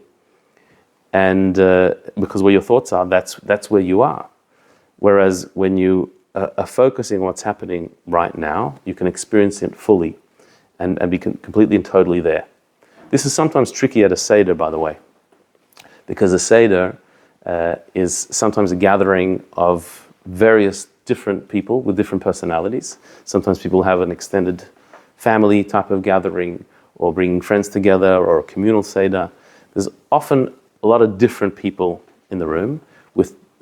And because where your thoughts are, that's where you are. Whereas when you are focusing on what's happening right now, you can experience it fully and be completely and totally there. This is sometimes tricky at a Seder, by the way, because a Seder is sometimes a gathering of various different people with different personalities. Sometimes people have an extended family type of gathering, or bringing friends together, or a communal Seder. There's often a lot of different people in the room,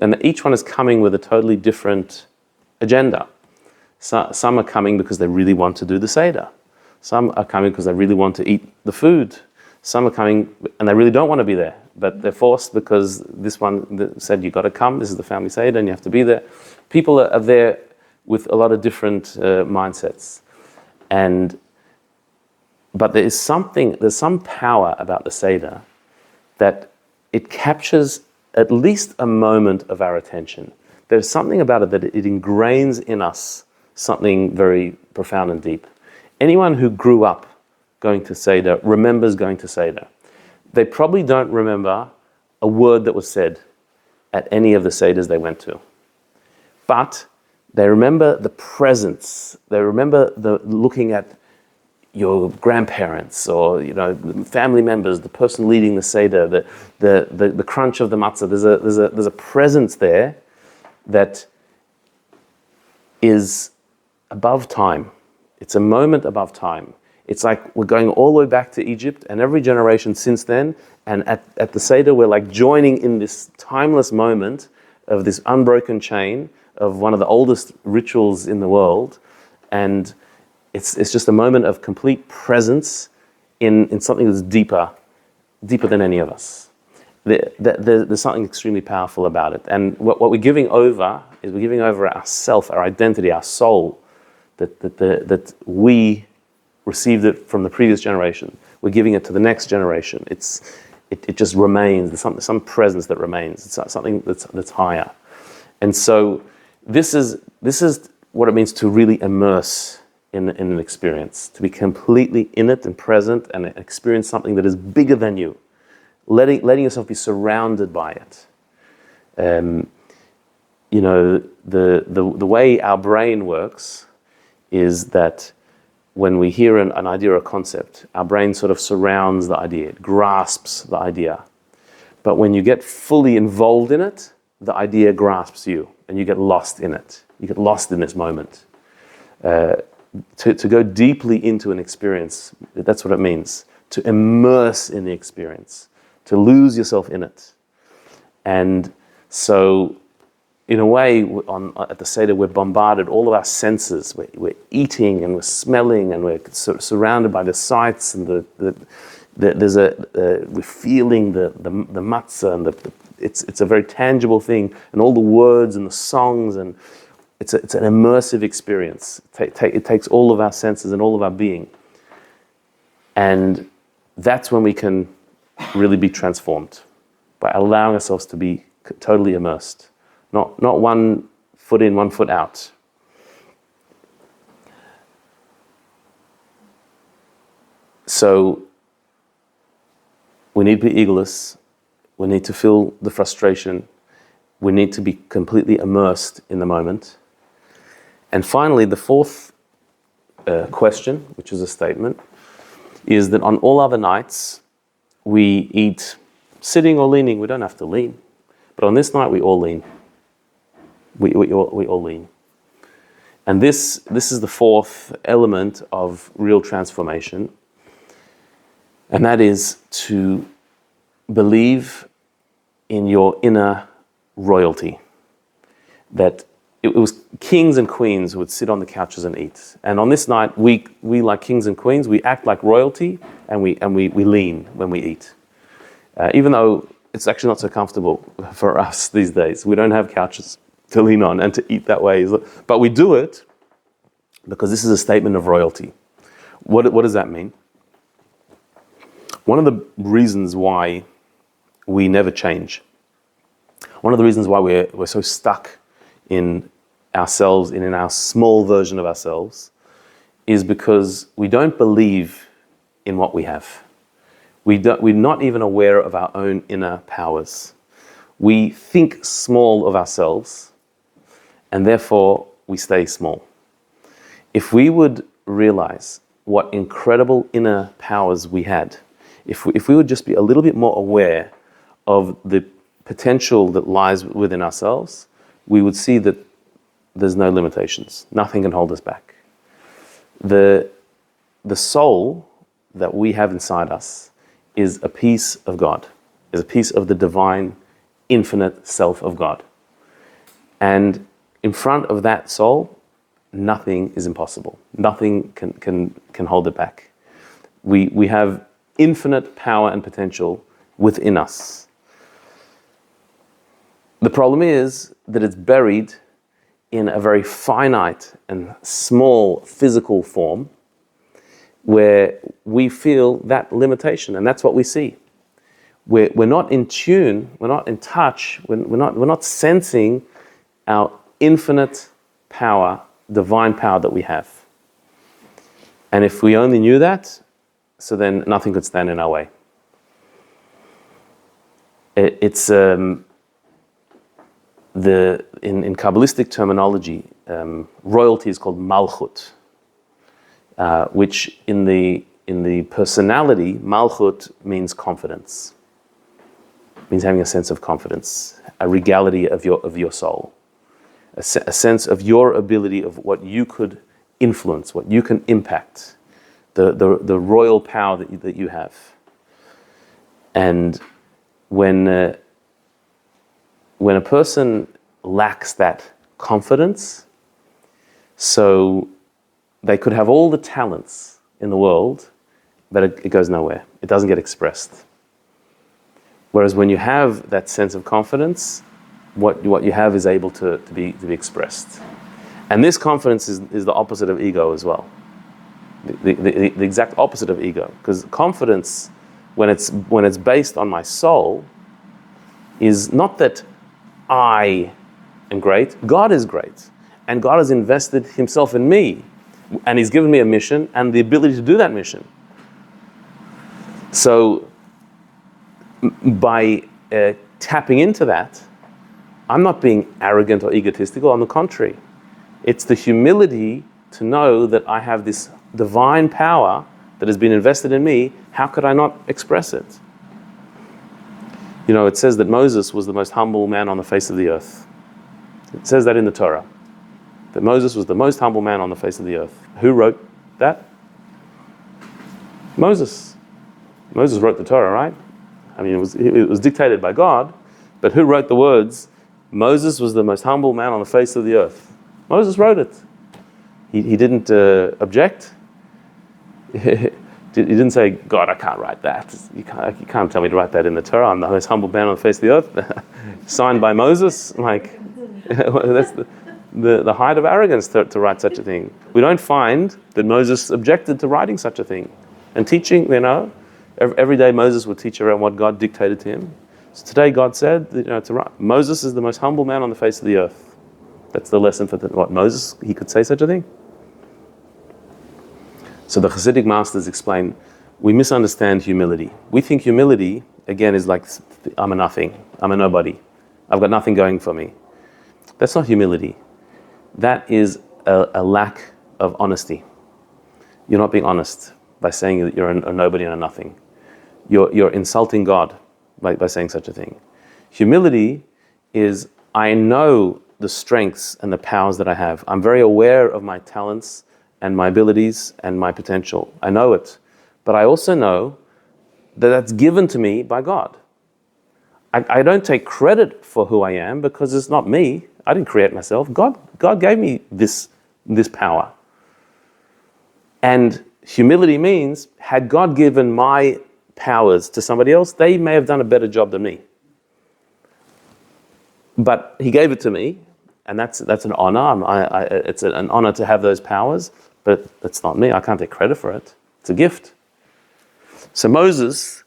and each one is coming with a totally different agenda. Some are coming because they really want to do the Seder. Some are coming because they really want to eat the food. Some are coming and they really don't want to be there, but they're forced because this one said, you got to come, this is the family Seder and you have to be there. People are there with a lot of different mindsets. But there's some power about the Seder that it captures at least a moment of our attention. There's something about it that it ingrains in us something very profound and deep. Anyone who grew up going to Seder remembers going to Seder. They probably don't remember a word that was said at any of the Seders they went to. But they remember the presence. They remember the looking at your grandparents or family members, the person leading the Seder, the crunch of the matzah. There's a presence there that is above time. It's a moment above time. It's like we're going all the way back to Egypt, and every generation since then, and at the Seder, we're like joining in this timeless moment of this unbroken chain of one of the oldest rituals in the world, and it's just a moment of complete presence in something that's deeper than any of us. There's something extremely powerful about it, and what we're giving over is we're giving over ourself, our identity, our soul, that we received it from the previous generation. We're giving it to the next generation. It just remains. There's some presence that remains. It's something that's higher. And so this is what it means to really immerse in an experience, to be completely in it and present and experience something that is bigger than you, letting yourself be surrounded by it. The way our brain works is that when we hear an idea or a concept, our brain sort of surrounds the idea, it grasps the idea. But when you get fully involved in it, the idea grasps you and you get lost in it. You get lost in this moment. To go deeply into an experience, that's what it means. To immerse in the experience, to lose yourself in it. And so, in a way, at the Seder, we're bombarded, all of our senses. We're eating and we're smelling and we're surrounded by the sights and we're feeling the matzah and it's a very tangible thing, and all the words and the songs, and it's an immersive experience. It takes all of our senses and all of our being, and that's when we can really be transformed, by allowing ourselves to be totally immersed. Not 1 foot in, 1 foot out. So we need to be egoless. We need to feel the frustration, We need to be completely immersed in the moment. And finally, the fourth question, which is a statement, is that on all other nights, we eat sitting or leaning. We don't have to lean. But on this night, we all lean. We all lean. And this is the fourth element of real transformation. And that is to believe in your inner royalty. That it was kings and queens who would sit on the couches and eat. And on this night, we like kings and queens, we act like royalty, and we lean when we eat. Even though it's actually not so comfortable for us these days. We don't have couches to lean on and to eat that way. But we do it because this is a statement of royalty. What does that mean? One of the reasons why we never change, one of the reasons why we're so stuck in ourselves, in our small version of ourselves, is because we don't believe in what we have. We're not even aware of our own inner powers. We think small of ourselves, and therefore we stay small. If we would realize what incredible inner powers we had, if we would just be a little bit more aware of the potential that lies within ourselves, we would see that there's no limitations. Nothing can hold us back. The soul that we have inside us is a piece of God, is a piece of the divine, infinite self of God. And in front of that soul, nothing is impossible. Nothing can hold it back. We have infinite power and potential within us. The problem is that it's buried in a very finite and small physical form where we feel that limitation, and that's what we see. We're not in tune, we're not in touch, we're not sensing our infinite power, divine power that we have. And if we only knew that, so then nothing could stand in our way. It's in Kabbalistic terminology, royalty is called malchut, which in the personality, malchut means confidence. It means having a sense of confidence, a regality of your soul, a sense of your ability of what you could influence, what you can impact, the royal power that you have. And when a person lacks that confidence, so they could have all the talents in the world, but it goes nowhere. It doesn't get expressed. Whereas when you have that sense of confidence, what you have is able to be expressed. And this confidence is the opposite of ego as well. The exact opposite of ego. Because confidence, when it's based on my soul, is not that I am great. God is great. And God has invested himself in me. And he's given me a mission and the ability to do that mission. So by tapping into that, I'm not being arrogant or egotistical. On the contrary, it's the humility to know that I have this divine power that has been invested in me. How could I not express it? You know, it says that Moses was the most humble man on the face of the earth. It says that in the Torah, that Moses was the most humble man on the face of the earth. Who wrote that? Moses. Moses wrote the Torah, right? I mean, it was dictated by God, but who wrote the words, Moses was the most humble man on the face of the earth? Moses wrote it. He didn't object. He didn't say, God, I can't write that. You can't tell me to write that in the Torah. I'm the most humble man on the face of the earth. Signed by Moses. Like, that's the height of arrogance to write such a thing. We don't find that Moses objected to writing such a thing. And teaching, every day Moses would teach around what God dictated to him. So today God said, to write. Moses is the most humble man on the face of the earth. That's the lesson for what Moses, he could say such a thing. So the Hasidic masters explain, we misunderstand humility. We think humility, again, is like, I'm a nothing, I'm a nobody. I've got nothing going for me. That's not humility. That is a lack of honesty. You're not being honest by saying that you're a nobody and a nothing. You're insulting God by saying such a thing. Humility is, I know the strengths and the powers that I have. I'm very aware of my talents and my abilities and my potential. I know it. But I also know that that's given to me by God. I don't take credit for who I am because it's not me. I didn't create myself. God gave me this power. And humility means, had God given my powers to somebody else, they may have done a better job than me. But He gave it to me, and that's an honor. It's an honor to have those powers, but it's not me. I can't take credit for it. It's a gift. So Moses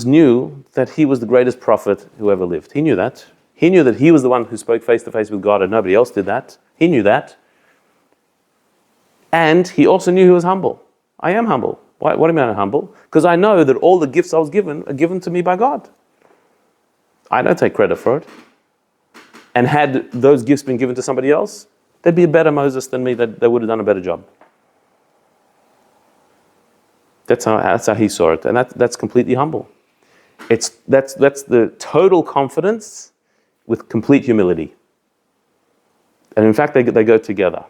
knew that he was the greatest prophet who ever lived. He knew that. He knew that he was the one who spoke face to face with God and nobody else did that. He knew that. And he also knew he was humble. I am humble. What do you mean I'm humble? Because I know that all the gifts I was given are given to me by God. I don't take credit for it. And had those gifts been given to somebody else, there'd be a better Moses than me that would have done a better job. That's how he saw it, and that's completely humble. That's the total confidence with complete humility, and in fact they go together.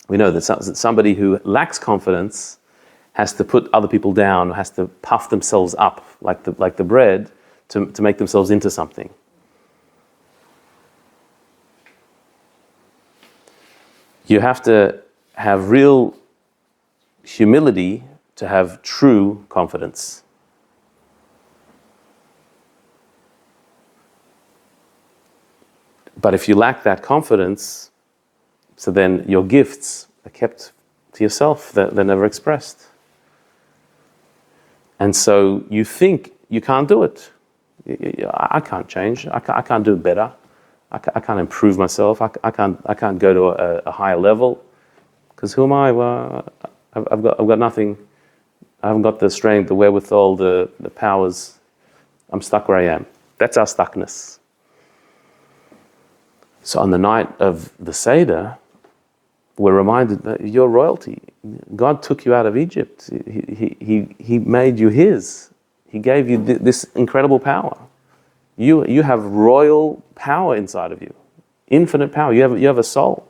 We know that somebody who lacks confidence has to put other people down, has to puff themselves up like the bread to make themselves into something. You have to have real humility to have true confidence. But if you lack that confidence, so then your gifts are kept to yourself, they're never expressed. And so you think you can't do it. I can't change. I can't do it better. I can't improve myself. I can't go to a higher level. Because who am I? Well, I've got nothing. I haven't got the strength, the wherewithal, the powers. I'm stuck where I am. That's our stuckness. So on the night of the Seder, we're reminded that you're royalty. God took you out of Egypt. He made you His. He gave you this incredible power. You have royal power inside of you, infinite power. You have a soul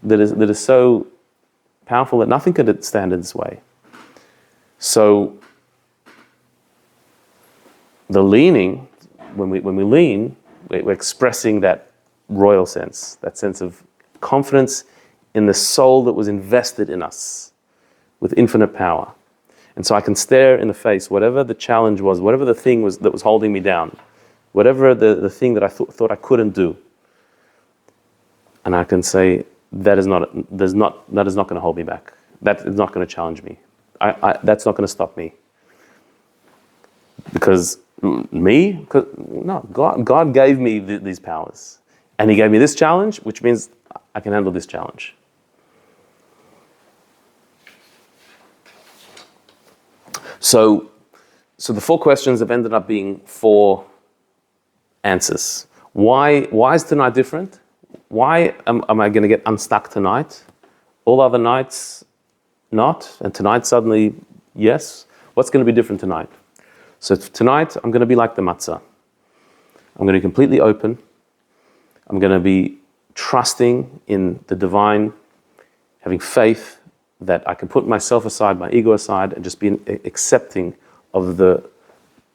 that is so powerful that nothing could stand in its way. So the leaning, when we lean, we're expressing that royal sense, that sense of confidence in the soul that was invested in us with infinite power. And so I can stare in the face whatever the challenge was, whatever the thing was that was holding me down, whatever the thing that I thought I couldn't do. And I can say, that is not going to hold me back. That is not going to challenge me. That's not going to stop me. Because God gave me these powers. And He gave me this challenge, which means I can handle this challenge. So the 4 questions have ended up being 4 answers. Why is tonight different? Why am I going to get unstuck tonight? All other nights, not. And tonight, suddenly, yes. What's going to be different tonight? So tonight, I'm going to be like the matzah. I'm going to be completely open. I'm going to be trusting in the divine, having faith that I can put myself aside, my ego aside, and just be accepting of the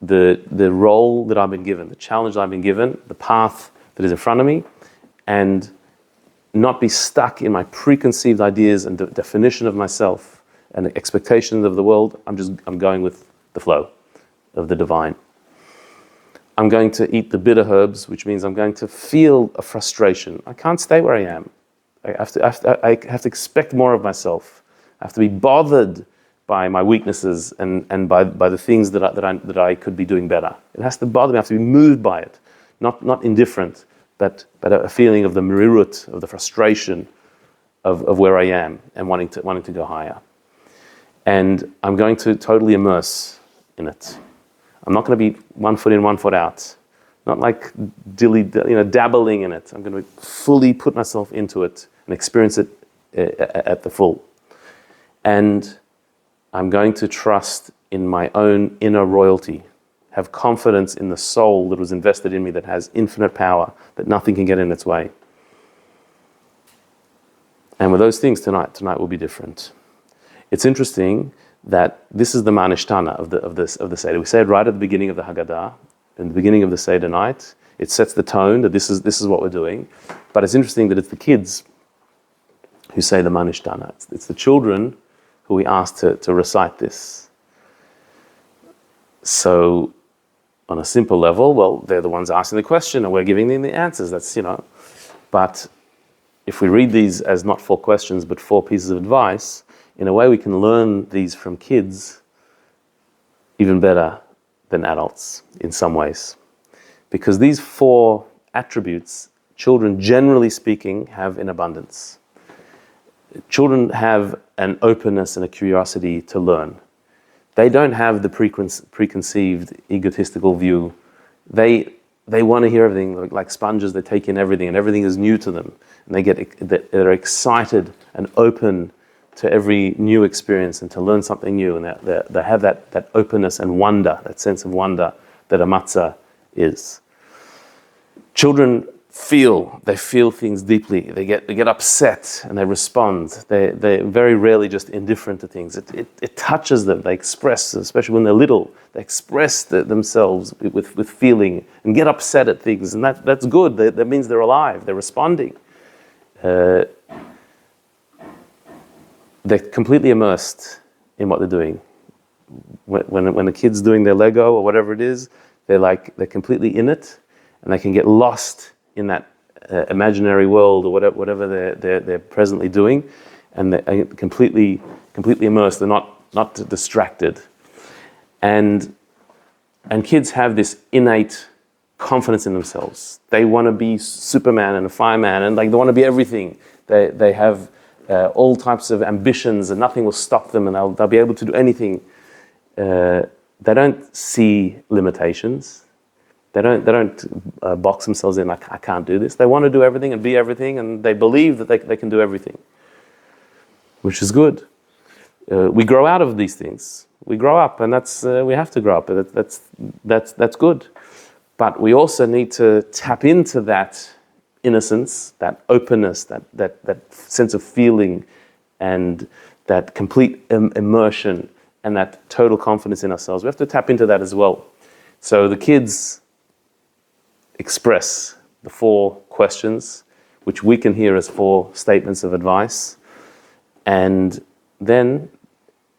role that I've been given, the challenge that I've been given, the path that is in front of me, and not be stuck in my preconceived ideas and the definition of myself and the expectations of the world. I'm going with the flow of the divine. I'm going to eat the bitter herbs, which means I'm going to feel a frustration. I can't stay where I am. I have to expect more of myself. I have to be bothered by my weaknesses and by the things that I could be doing better. It has to bother me. I have to be moved by it, not indifferent, but a feeling of the merirut, of the frustration of where I am and wanting to go higher. And I'm going to totally immerse in it. I'm not going to be 1 foot in, 1 foot out. not like dabbling in it. I'm going to fully put myself into it and experience it at the full. And I'm going to trust in my own inner royalty, have confidence in the soul that was invested in me that has infinite power, that nothing can get in its way. And with those things, tonight will be different. It's interesting that this is the Manishtana of the Seder. We say it right at the beginning of the Haggadah, in the beginning of the Seder night. It sets the tone that this is what we're doing. But it's interesting that it's the kids who say the Manishtana. It's the children who we ask to recite this. So, on a simple level, well, they're the ones asking the question and we're giving them the answers. But if we read these as not 4 questions but 4 pieces of advice, in a way we can learn these from kids even better than adults in some ways. Because these 4 attributes, children generally speaking have in abundance. Children have an openness and a curiosity to learn. They don't have the preconceived egotistical view. They want to hear everything, like sponges. They take in everything, and everything is new to them. And they're excited and open to every new experience and to learn something new. And they have that openness and wonder, that sense of wonder that a matzah is. Children feel things deeply. They get upset and they respond. They're very rarely just indifferent to things. It touches them. They express, especially when they're little, they express themselves with feeling and get upset at things. And that's good. That means they're alive. They're responding. They're completely immersed in what they're doing. When the kid's doing their Lego or whatever it is, they're completely in it, and they can get lost in that imaginary world or whatever they're presently doing, and they're completely immersed. They're not distracted, and kids have this innate confidence in themselves. They want to be Superman and a fireman, and they want to be everything. They have all types of ambitions, and nothing will stop them, and they'll be able to do anything. They don't see limitations. They don't box themselves in like, I can't do this. They want to do everything and be everything, and they believe that they can do everything, which is good. We grow out of these things. We grow up, and we have to grow up. That's good. But we also need to tap into that innocence, that openness, that sense of feeling, and that complete immersion, and that total confidence in ourselves. We have to tap into that as well. So the kids express the 4 questions, which we can hear as 4 statements of advice. And then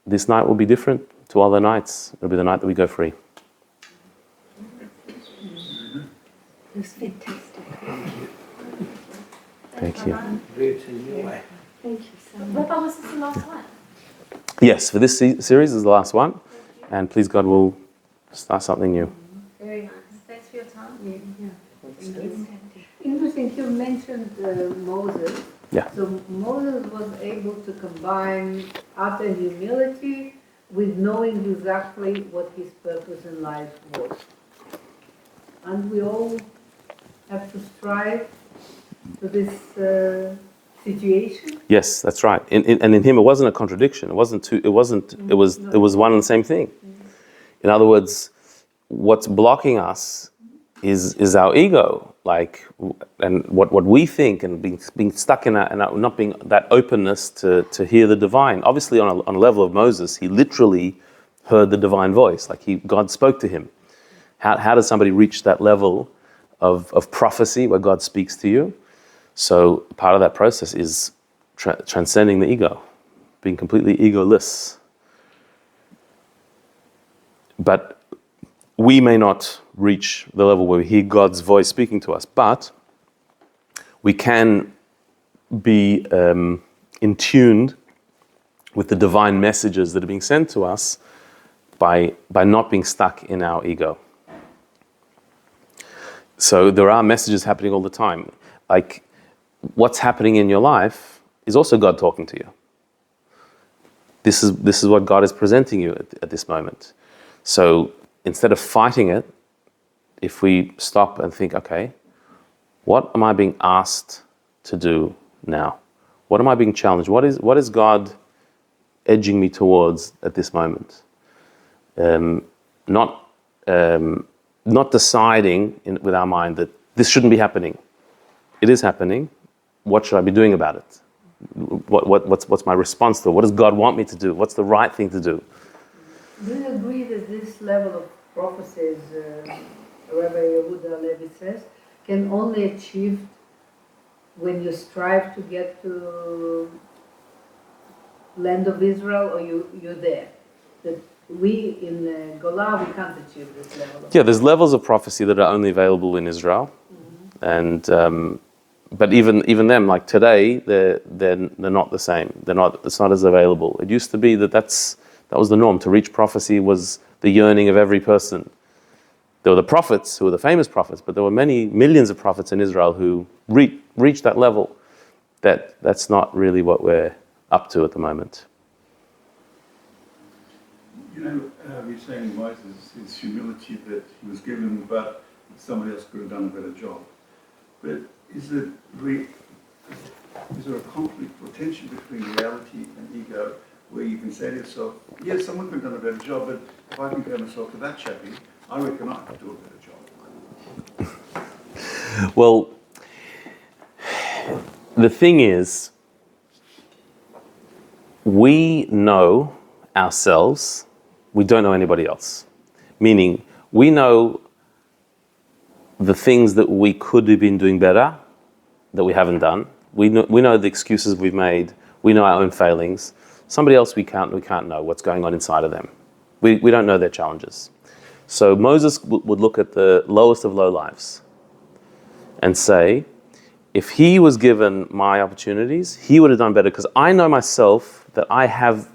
this night will be different to other nights. It'll be the night that we go free. It was fantastic. Thank you. Thank you so much. Rabbi, was this the last one? Yes, for this series is the last one. And please God, we'll start something new. Very nice. Thanks for your time. Interesting, you mentioned Moses. Yeah. So Moses was able to combine utter humility with knowing exactly what his purpose in life was. And we all have to strive for this situation. Yes, that's right. And in him, it wasn't a contradiction. It wasn't two. It was one and the same thing. In other words, what's blocking us is our ego, and what we think, and being stuck in that, and not being that openness to hear the divine. Obviously, on a level of Moses, he literally heard the divine voice. God spoke to him. How does somebody reach that level of prophecy where God speaks to you? So part of that process is transcending the ego, being completely egoless. But we may not reach the level where we hear God's voice speaking to us, but we can be in tune with the divine messages that are being sent to us by not being stuck in our ego. So there are messages happening all the time. Like what's happening in your life is also God talking to you. This is what God is presenting you at this moment. So instead of fighting it, if we stop and think, okay, what am I being asked to do now? What am I being challenged? What is God edging me towards at this moment? Not deciding with our mind that this shouldn't be happening. It is happening. What should I be doing about it? What's my response to it? What does God want me to do? What's the right thing to do? Do you agree that this level of prophecies, Rabbi Yehuda Levi says, can only achieve when you strive to get to land of Israel, or you're there? That we in Gola, we can't achieve this level of There's levels of prophecy that are only available in Israel, and but even them, like today, they're not the same. It's not as available. It used to be that was the norm. To reach prophecy was the yearning of every person. There were the prophets who were the famous prophets, but there were many millions of prophets in Israel who reached that level. That's not really what we're up to at the moment. You're saying Moses, his humility that he was given, but somebody else could have done a better job. But is there a conflict or tension between reality and ego, where you can say to yourself, yes, someone could have done a better job, but if I compare myself to that chappie, I reckon I could do a better job. Well, the thing is, we know ourselves, we don't know anybody else. Meaning, we know the things that we could have been doing better, that we haven't done. We know the excuses we've made. We know our own failings. Somebody else we can't know what's going on inside of them. We don't know their challenges. So Moses would look at the lowest of low lives and say, if he was given my opportunities, he would have done better, because I know myself that I have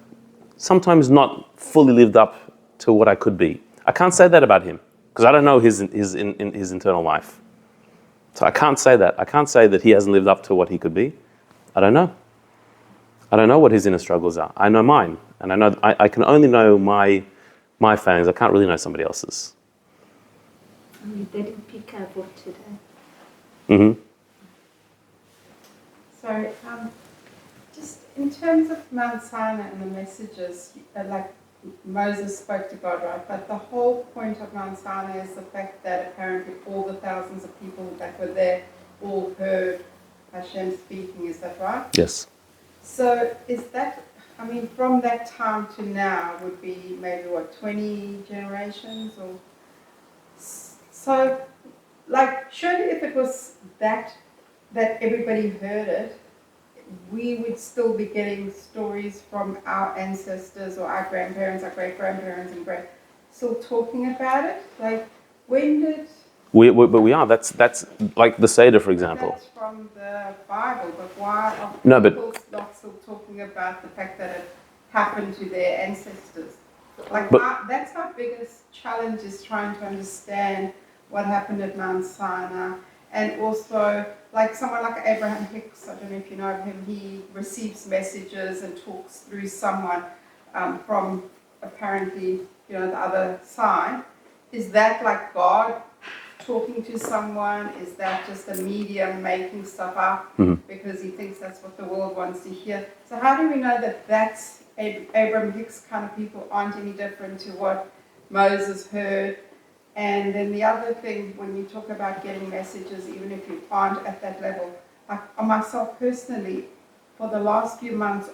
sometimes not fully lived up to what I could be. I can't say that about him, because I don't know his internal life. So I can't say that. I can't say that he hasn't lived up to what he could be. I don't know. I don't know what his inner struggles are. I know mine, and I know I can only know my failings. I can't really know somebody else's. You didn't pick up for today. Mm-hmm. So, just in terms of Mount Sinai and the messages, like Moses spoke to God, right? But the whole point of Mount Sinai is the fact that apparently all the thousands of people that were there all heard Hashem speaking. Is that right? Yes. So is that, from that time to now would be maybe 20 generations or so, like, surely if it was that everybody heard it, we would still be getting stories from our ancestors or our grandparents, our great-grandparents and still talking about it. Like, when did... But we are. That's like the Seder, for example. That's from the Bible, but why are people not still talking about the fact that it happened to their ancestors? Like, that's our biggest challenge, is trying to understand what happened at Mount Sinai. And also, like someone like Abraham Hicks, I don't know if you know of him, he receives messages and talks through someone from apparently, the other side. Is that like God talking to someone? Is that just a medium making stuff up because he thinks that's what the world wants to hear? So how do we know that that's Abraham Hicks kind of people aren't any different to what Moses heard? And then the other thing, when you talk about getting messages, even if you aren't at that level, like on myself personally, for the last few months,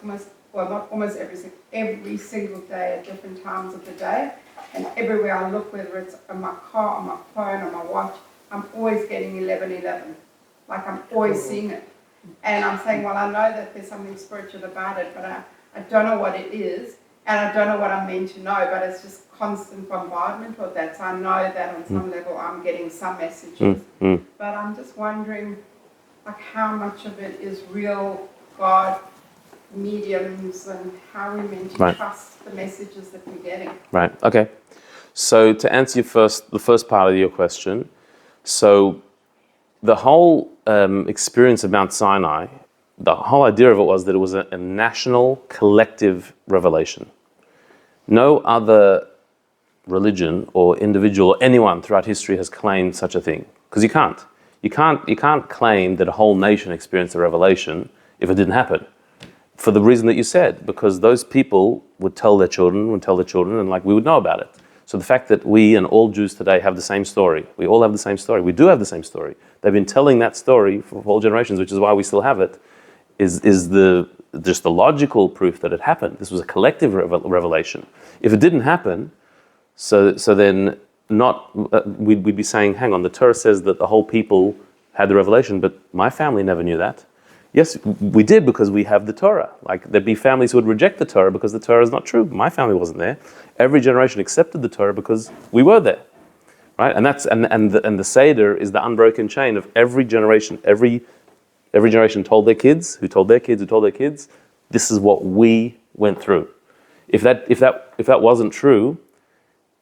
every single day at different times of the day, and everywhere I look, whether it's on my car, on my phone, on my watch, I'm always getting 11:11. Like, I'm always seeing it. And I'm saying, well, I know that there's something spiritual about it, but I don't know what it is, and I don't know what I'm meant to know, but it's just constant bombardment of that. So I know that on some level I'm getting some messages. But I'm just wondering, like, how much of it is real God mediums, and how are we meant to trust the messages that we're getting? Right, okay. So to answer the first part of your question, so the whole experience of Mount Sinai, the whole idea of it was that it was a national, collective revelation. No other religion or individual or anyone throughout history has claimed such a thing, because you can't. You can't claim that a whole nation experienced a revelation if it didn't happen. For the reason that you said, because those people would tell their children, and like we would know about it. So the fact that we and all Jews today have the same story, we all have the same story, we do have the same story. They've been telling that story for whole generations, which is why we still have it, is just the logical proof that it happened. This was a collective revelation. If it didn't happen, so then we'd be saying, hang on, the Torah says that the whole people had the revelation, but my family never knew that. Yes, we did, because we have the Torah. Like, there'd be families who would reject the Torah because the Torah is not true. My family wasn't there. Every generation accepted the Torah because we were there, right? And the Seder is the unbroken chain of every generation. Every generation told their kids, who told their kids, who told their kids, this is what we went through. If that wasn't true,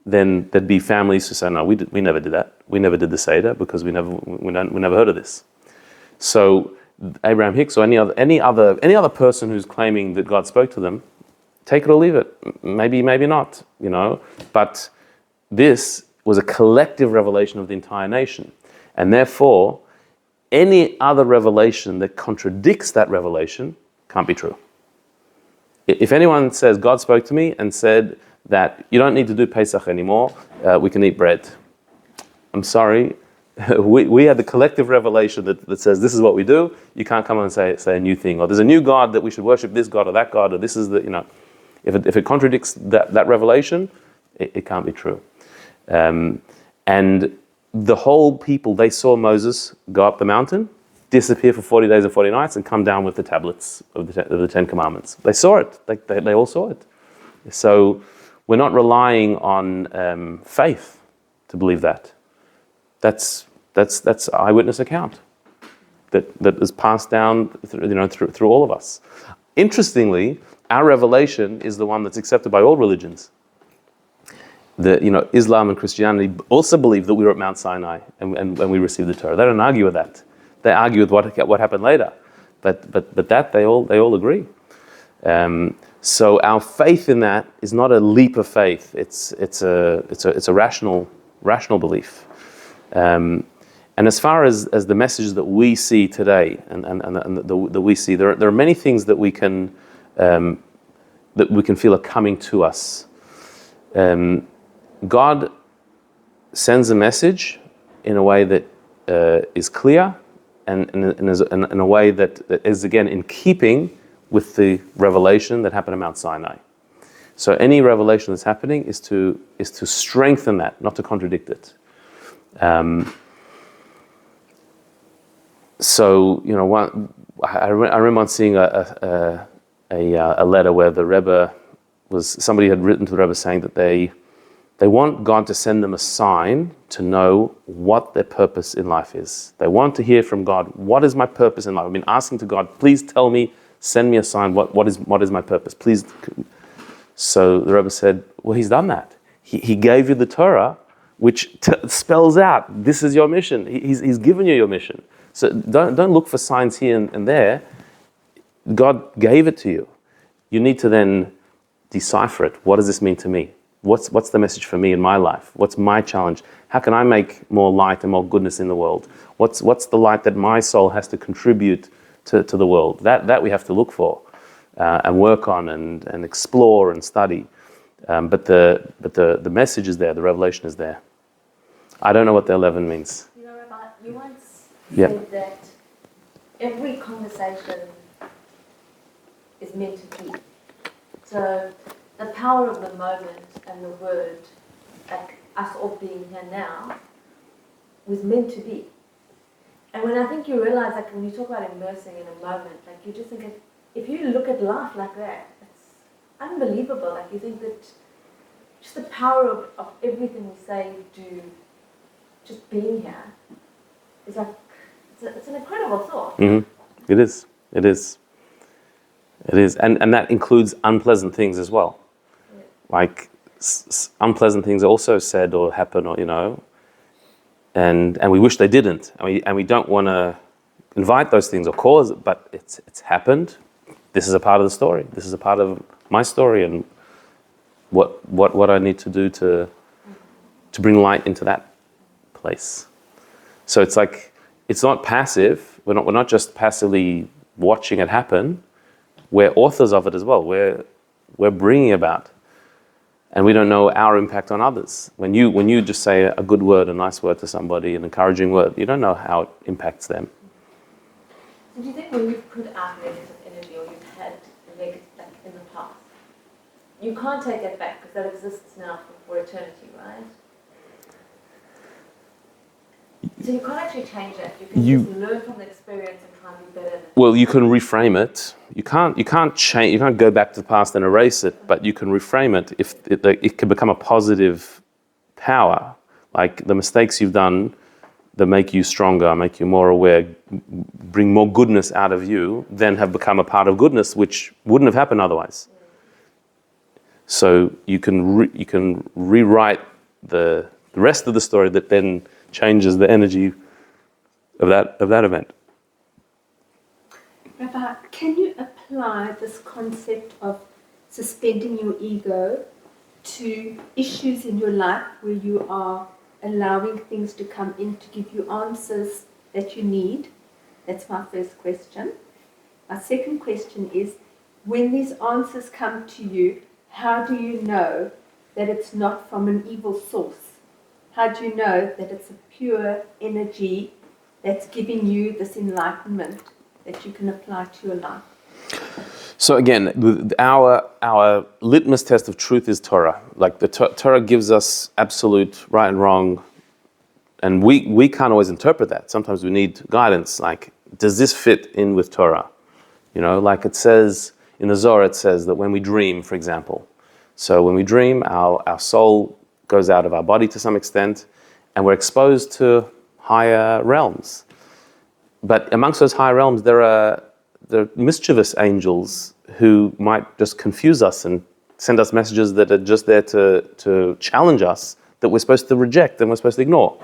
then there'd be families who say, no, we never did that. We never did the Seder because we never heard of this. So Abraham Hicks or any other person who's claiming that God spoke to them, take it or leave it. Maybe not, But this was a collective revelation of the entire nation. And therefore, any other revelation that contradicts that revelation can't be true. If anyone says, God spoke to me and said that you don't need to do Pesach anymore, we can eat bread. I'm sorry. We had the collective revelation that says this is what we do. You can't come and say a new thing, or there's a new God that we should worship this God or that God, or this is if it contradicts that revelation, it can't be true. And the whole people, they saw Moses go up the mountain, disappear for 40 days and 40 nights, and come down with the tablets of the Ten Commandments. They saw it. They all saw it. So we're not relying on faith to believe that. That's eyewitness account that is passed down through all of us. Interestingly, our revelation is the one that's accepted by all religions. Islam and Christianity also believe that we were at Mount Sinai and we received the Torah. They don't argue with that. They argue with what happened later, but that they all agree. So our faith in that is not a leap of faith. It's a rational belief. And as far as the messages that we see today, and that we see, there are many things that we can feel are coming to us. God sends a message in a way that is clear and in a way that is, again, in keeping with the revelation that happened at Mount Sinai. So any revelation that's happening is to strengthen that, not to contradict it. I remember once seeing a letter where the Rebbe somebody had written to the Rebbe saying that they want God to send them a sign to know what their purpose in life is. They want to hear from God, what is my purpose in life? I've been asking to God, please tell me, send me a sign, what is my purpose? Please. So the Rebbe said, well, he's done that. He gave you the Torah, which spells out, this is your mission. He's given you your mission. So don't look for signs here and there. God gave it to you. You need to then decipher it. What does this mean to me? What's the message for me in my life? What's my challenge? How can I make more light and more goodness in the world? What's the light that my soul has to contribute to the world? That we have to look for and work on and explore and study. But the message is there. The revelation is there. I don't know what the 11 means. Rabbi, you once Yeah. said that every conversation is meant to be. So the power of the moment and the word, like us all being here now, was meant to be. And when I think you realize, like when you talk about immersing in a moment, like you just think, if you look at life like that, it's unbelievable. Like you think that just the power of everything we say, do, just being here, is like, it's an incredible thought. Mm-hmm. It is. And that includes unpleasant things as well. Yeah. Like unpleasant things are also said or happen, or and we wish they didn't, and we don't want to invite those things or cause it, but it's happened. This is a part of the story. This is a part of my story, and what I need to do to to bring light into that place. So it's like, it's not passive. We're not just passively watching it happen. We're authors of it as well. We're bringing about, and we don't know our impact on others. When you just say a good word, a nice word to somebody, an encouraging word, you don't know how it impacts them. So do you think when you've put out negative energy or you've had negative like in the past, you can't take that back because that exists now for eternity, right? So you can't actually change it. You can just learn from the experience and try and be better. Well, you can reframe it. You can't change. You can't go back to the past and erase it. But you can reframe it. If it can become a positive power, like the mistakes you've done that make you stronger, make you more aware, bring more goodness out of you, then have become a part of goodness, which wouldn't have happened otherwise. So you can rewrite the rest of the story that then changes the energy of that event. Rabbi, can you apply this concept of suspending your ego to issues in your life where you are allowing things to come in to give you answers that you need? That's my first question. My second question is, when these answers come to you, how do you know that it's not from an evil source? How do you know that it's a pure energy that's giving you this enlightenment that you can apply to your life? So again, our litmus test of truth is Torah. Like the Torah gives us absolute right and wrong, and we can't always interpret that. Sometimes we need guidance. Like, does this fit in with Torah? You know, like it says in the Zohar, it says that when we dream, for example. So when we dream, our soul goes out of our body to some extent, and we're exposed to higher realms. But amongst those higher realms, there are mischievous angels who might just confuse us and send us messages that are just there to challenge us, that we're supposed to reject and we're supposed to ignore.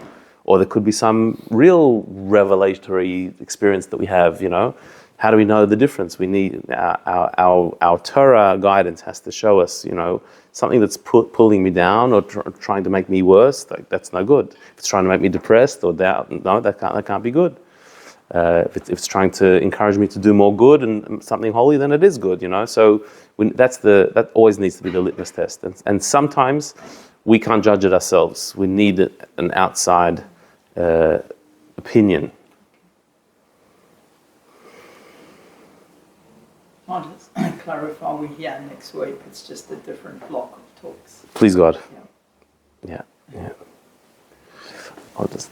Or there could be some real revelatory experience that we have, you know. How do we know the difference? We need our Torah guidance has to show us, you know, something that's pulling me down or trying to make me worse. Like, that's no good. If it's trying to make me depressed or doubt, no, that can't be good. If it's trying to encourage me to do more good and something holy, then it is good, you know. So that always needs to be the litmus test. And sometimes we can't judge it ourselves. We need an outside opinion. I'll just clarify, we're here next week. It's just a different block of talks. Please God. Yeah. Yeah. I'll just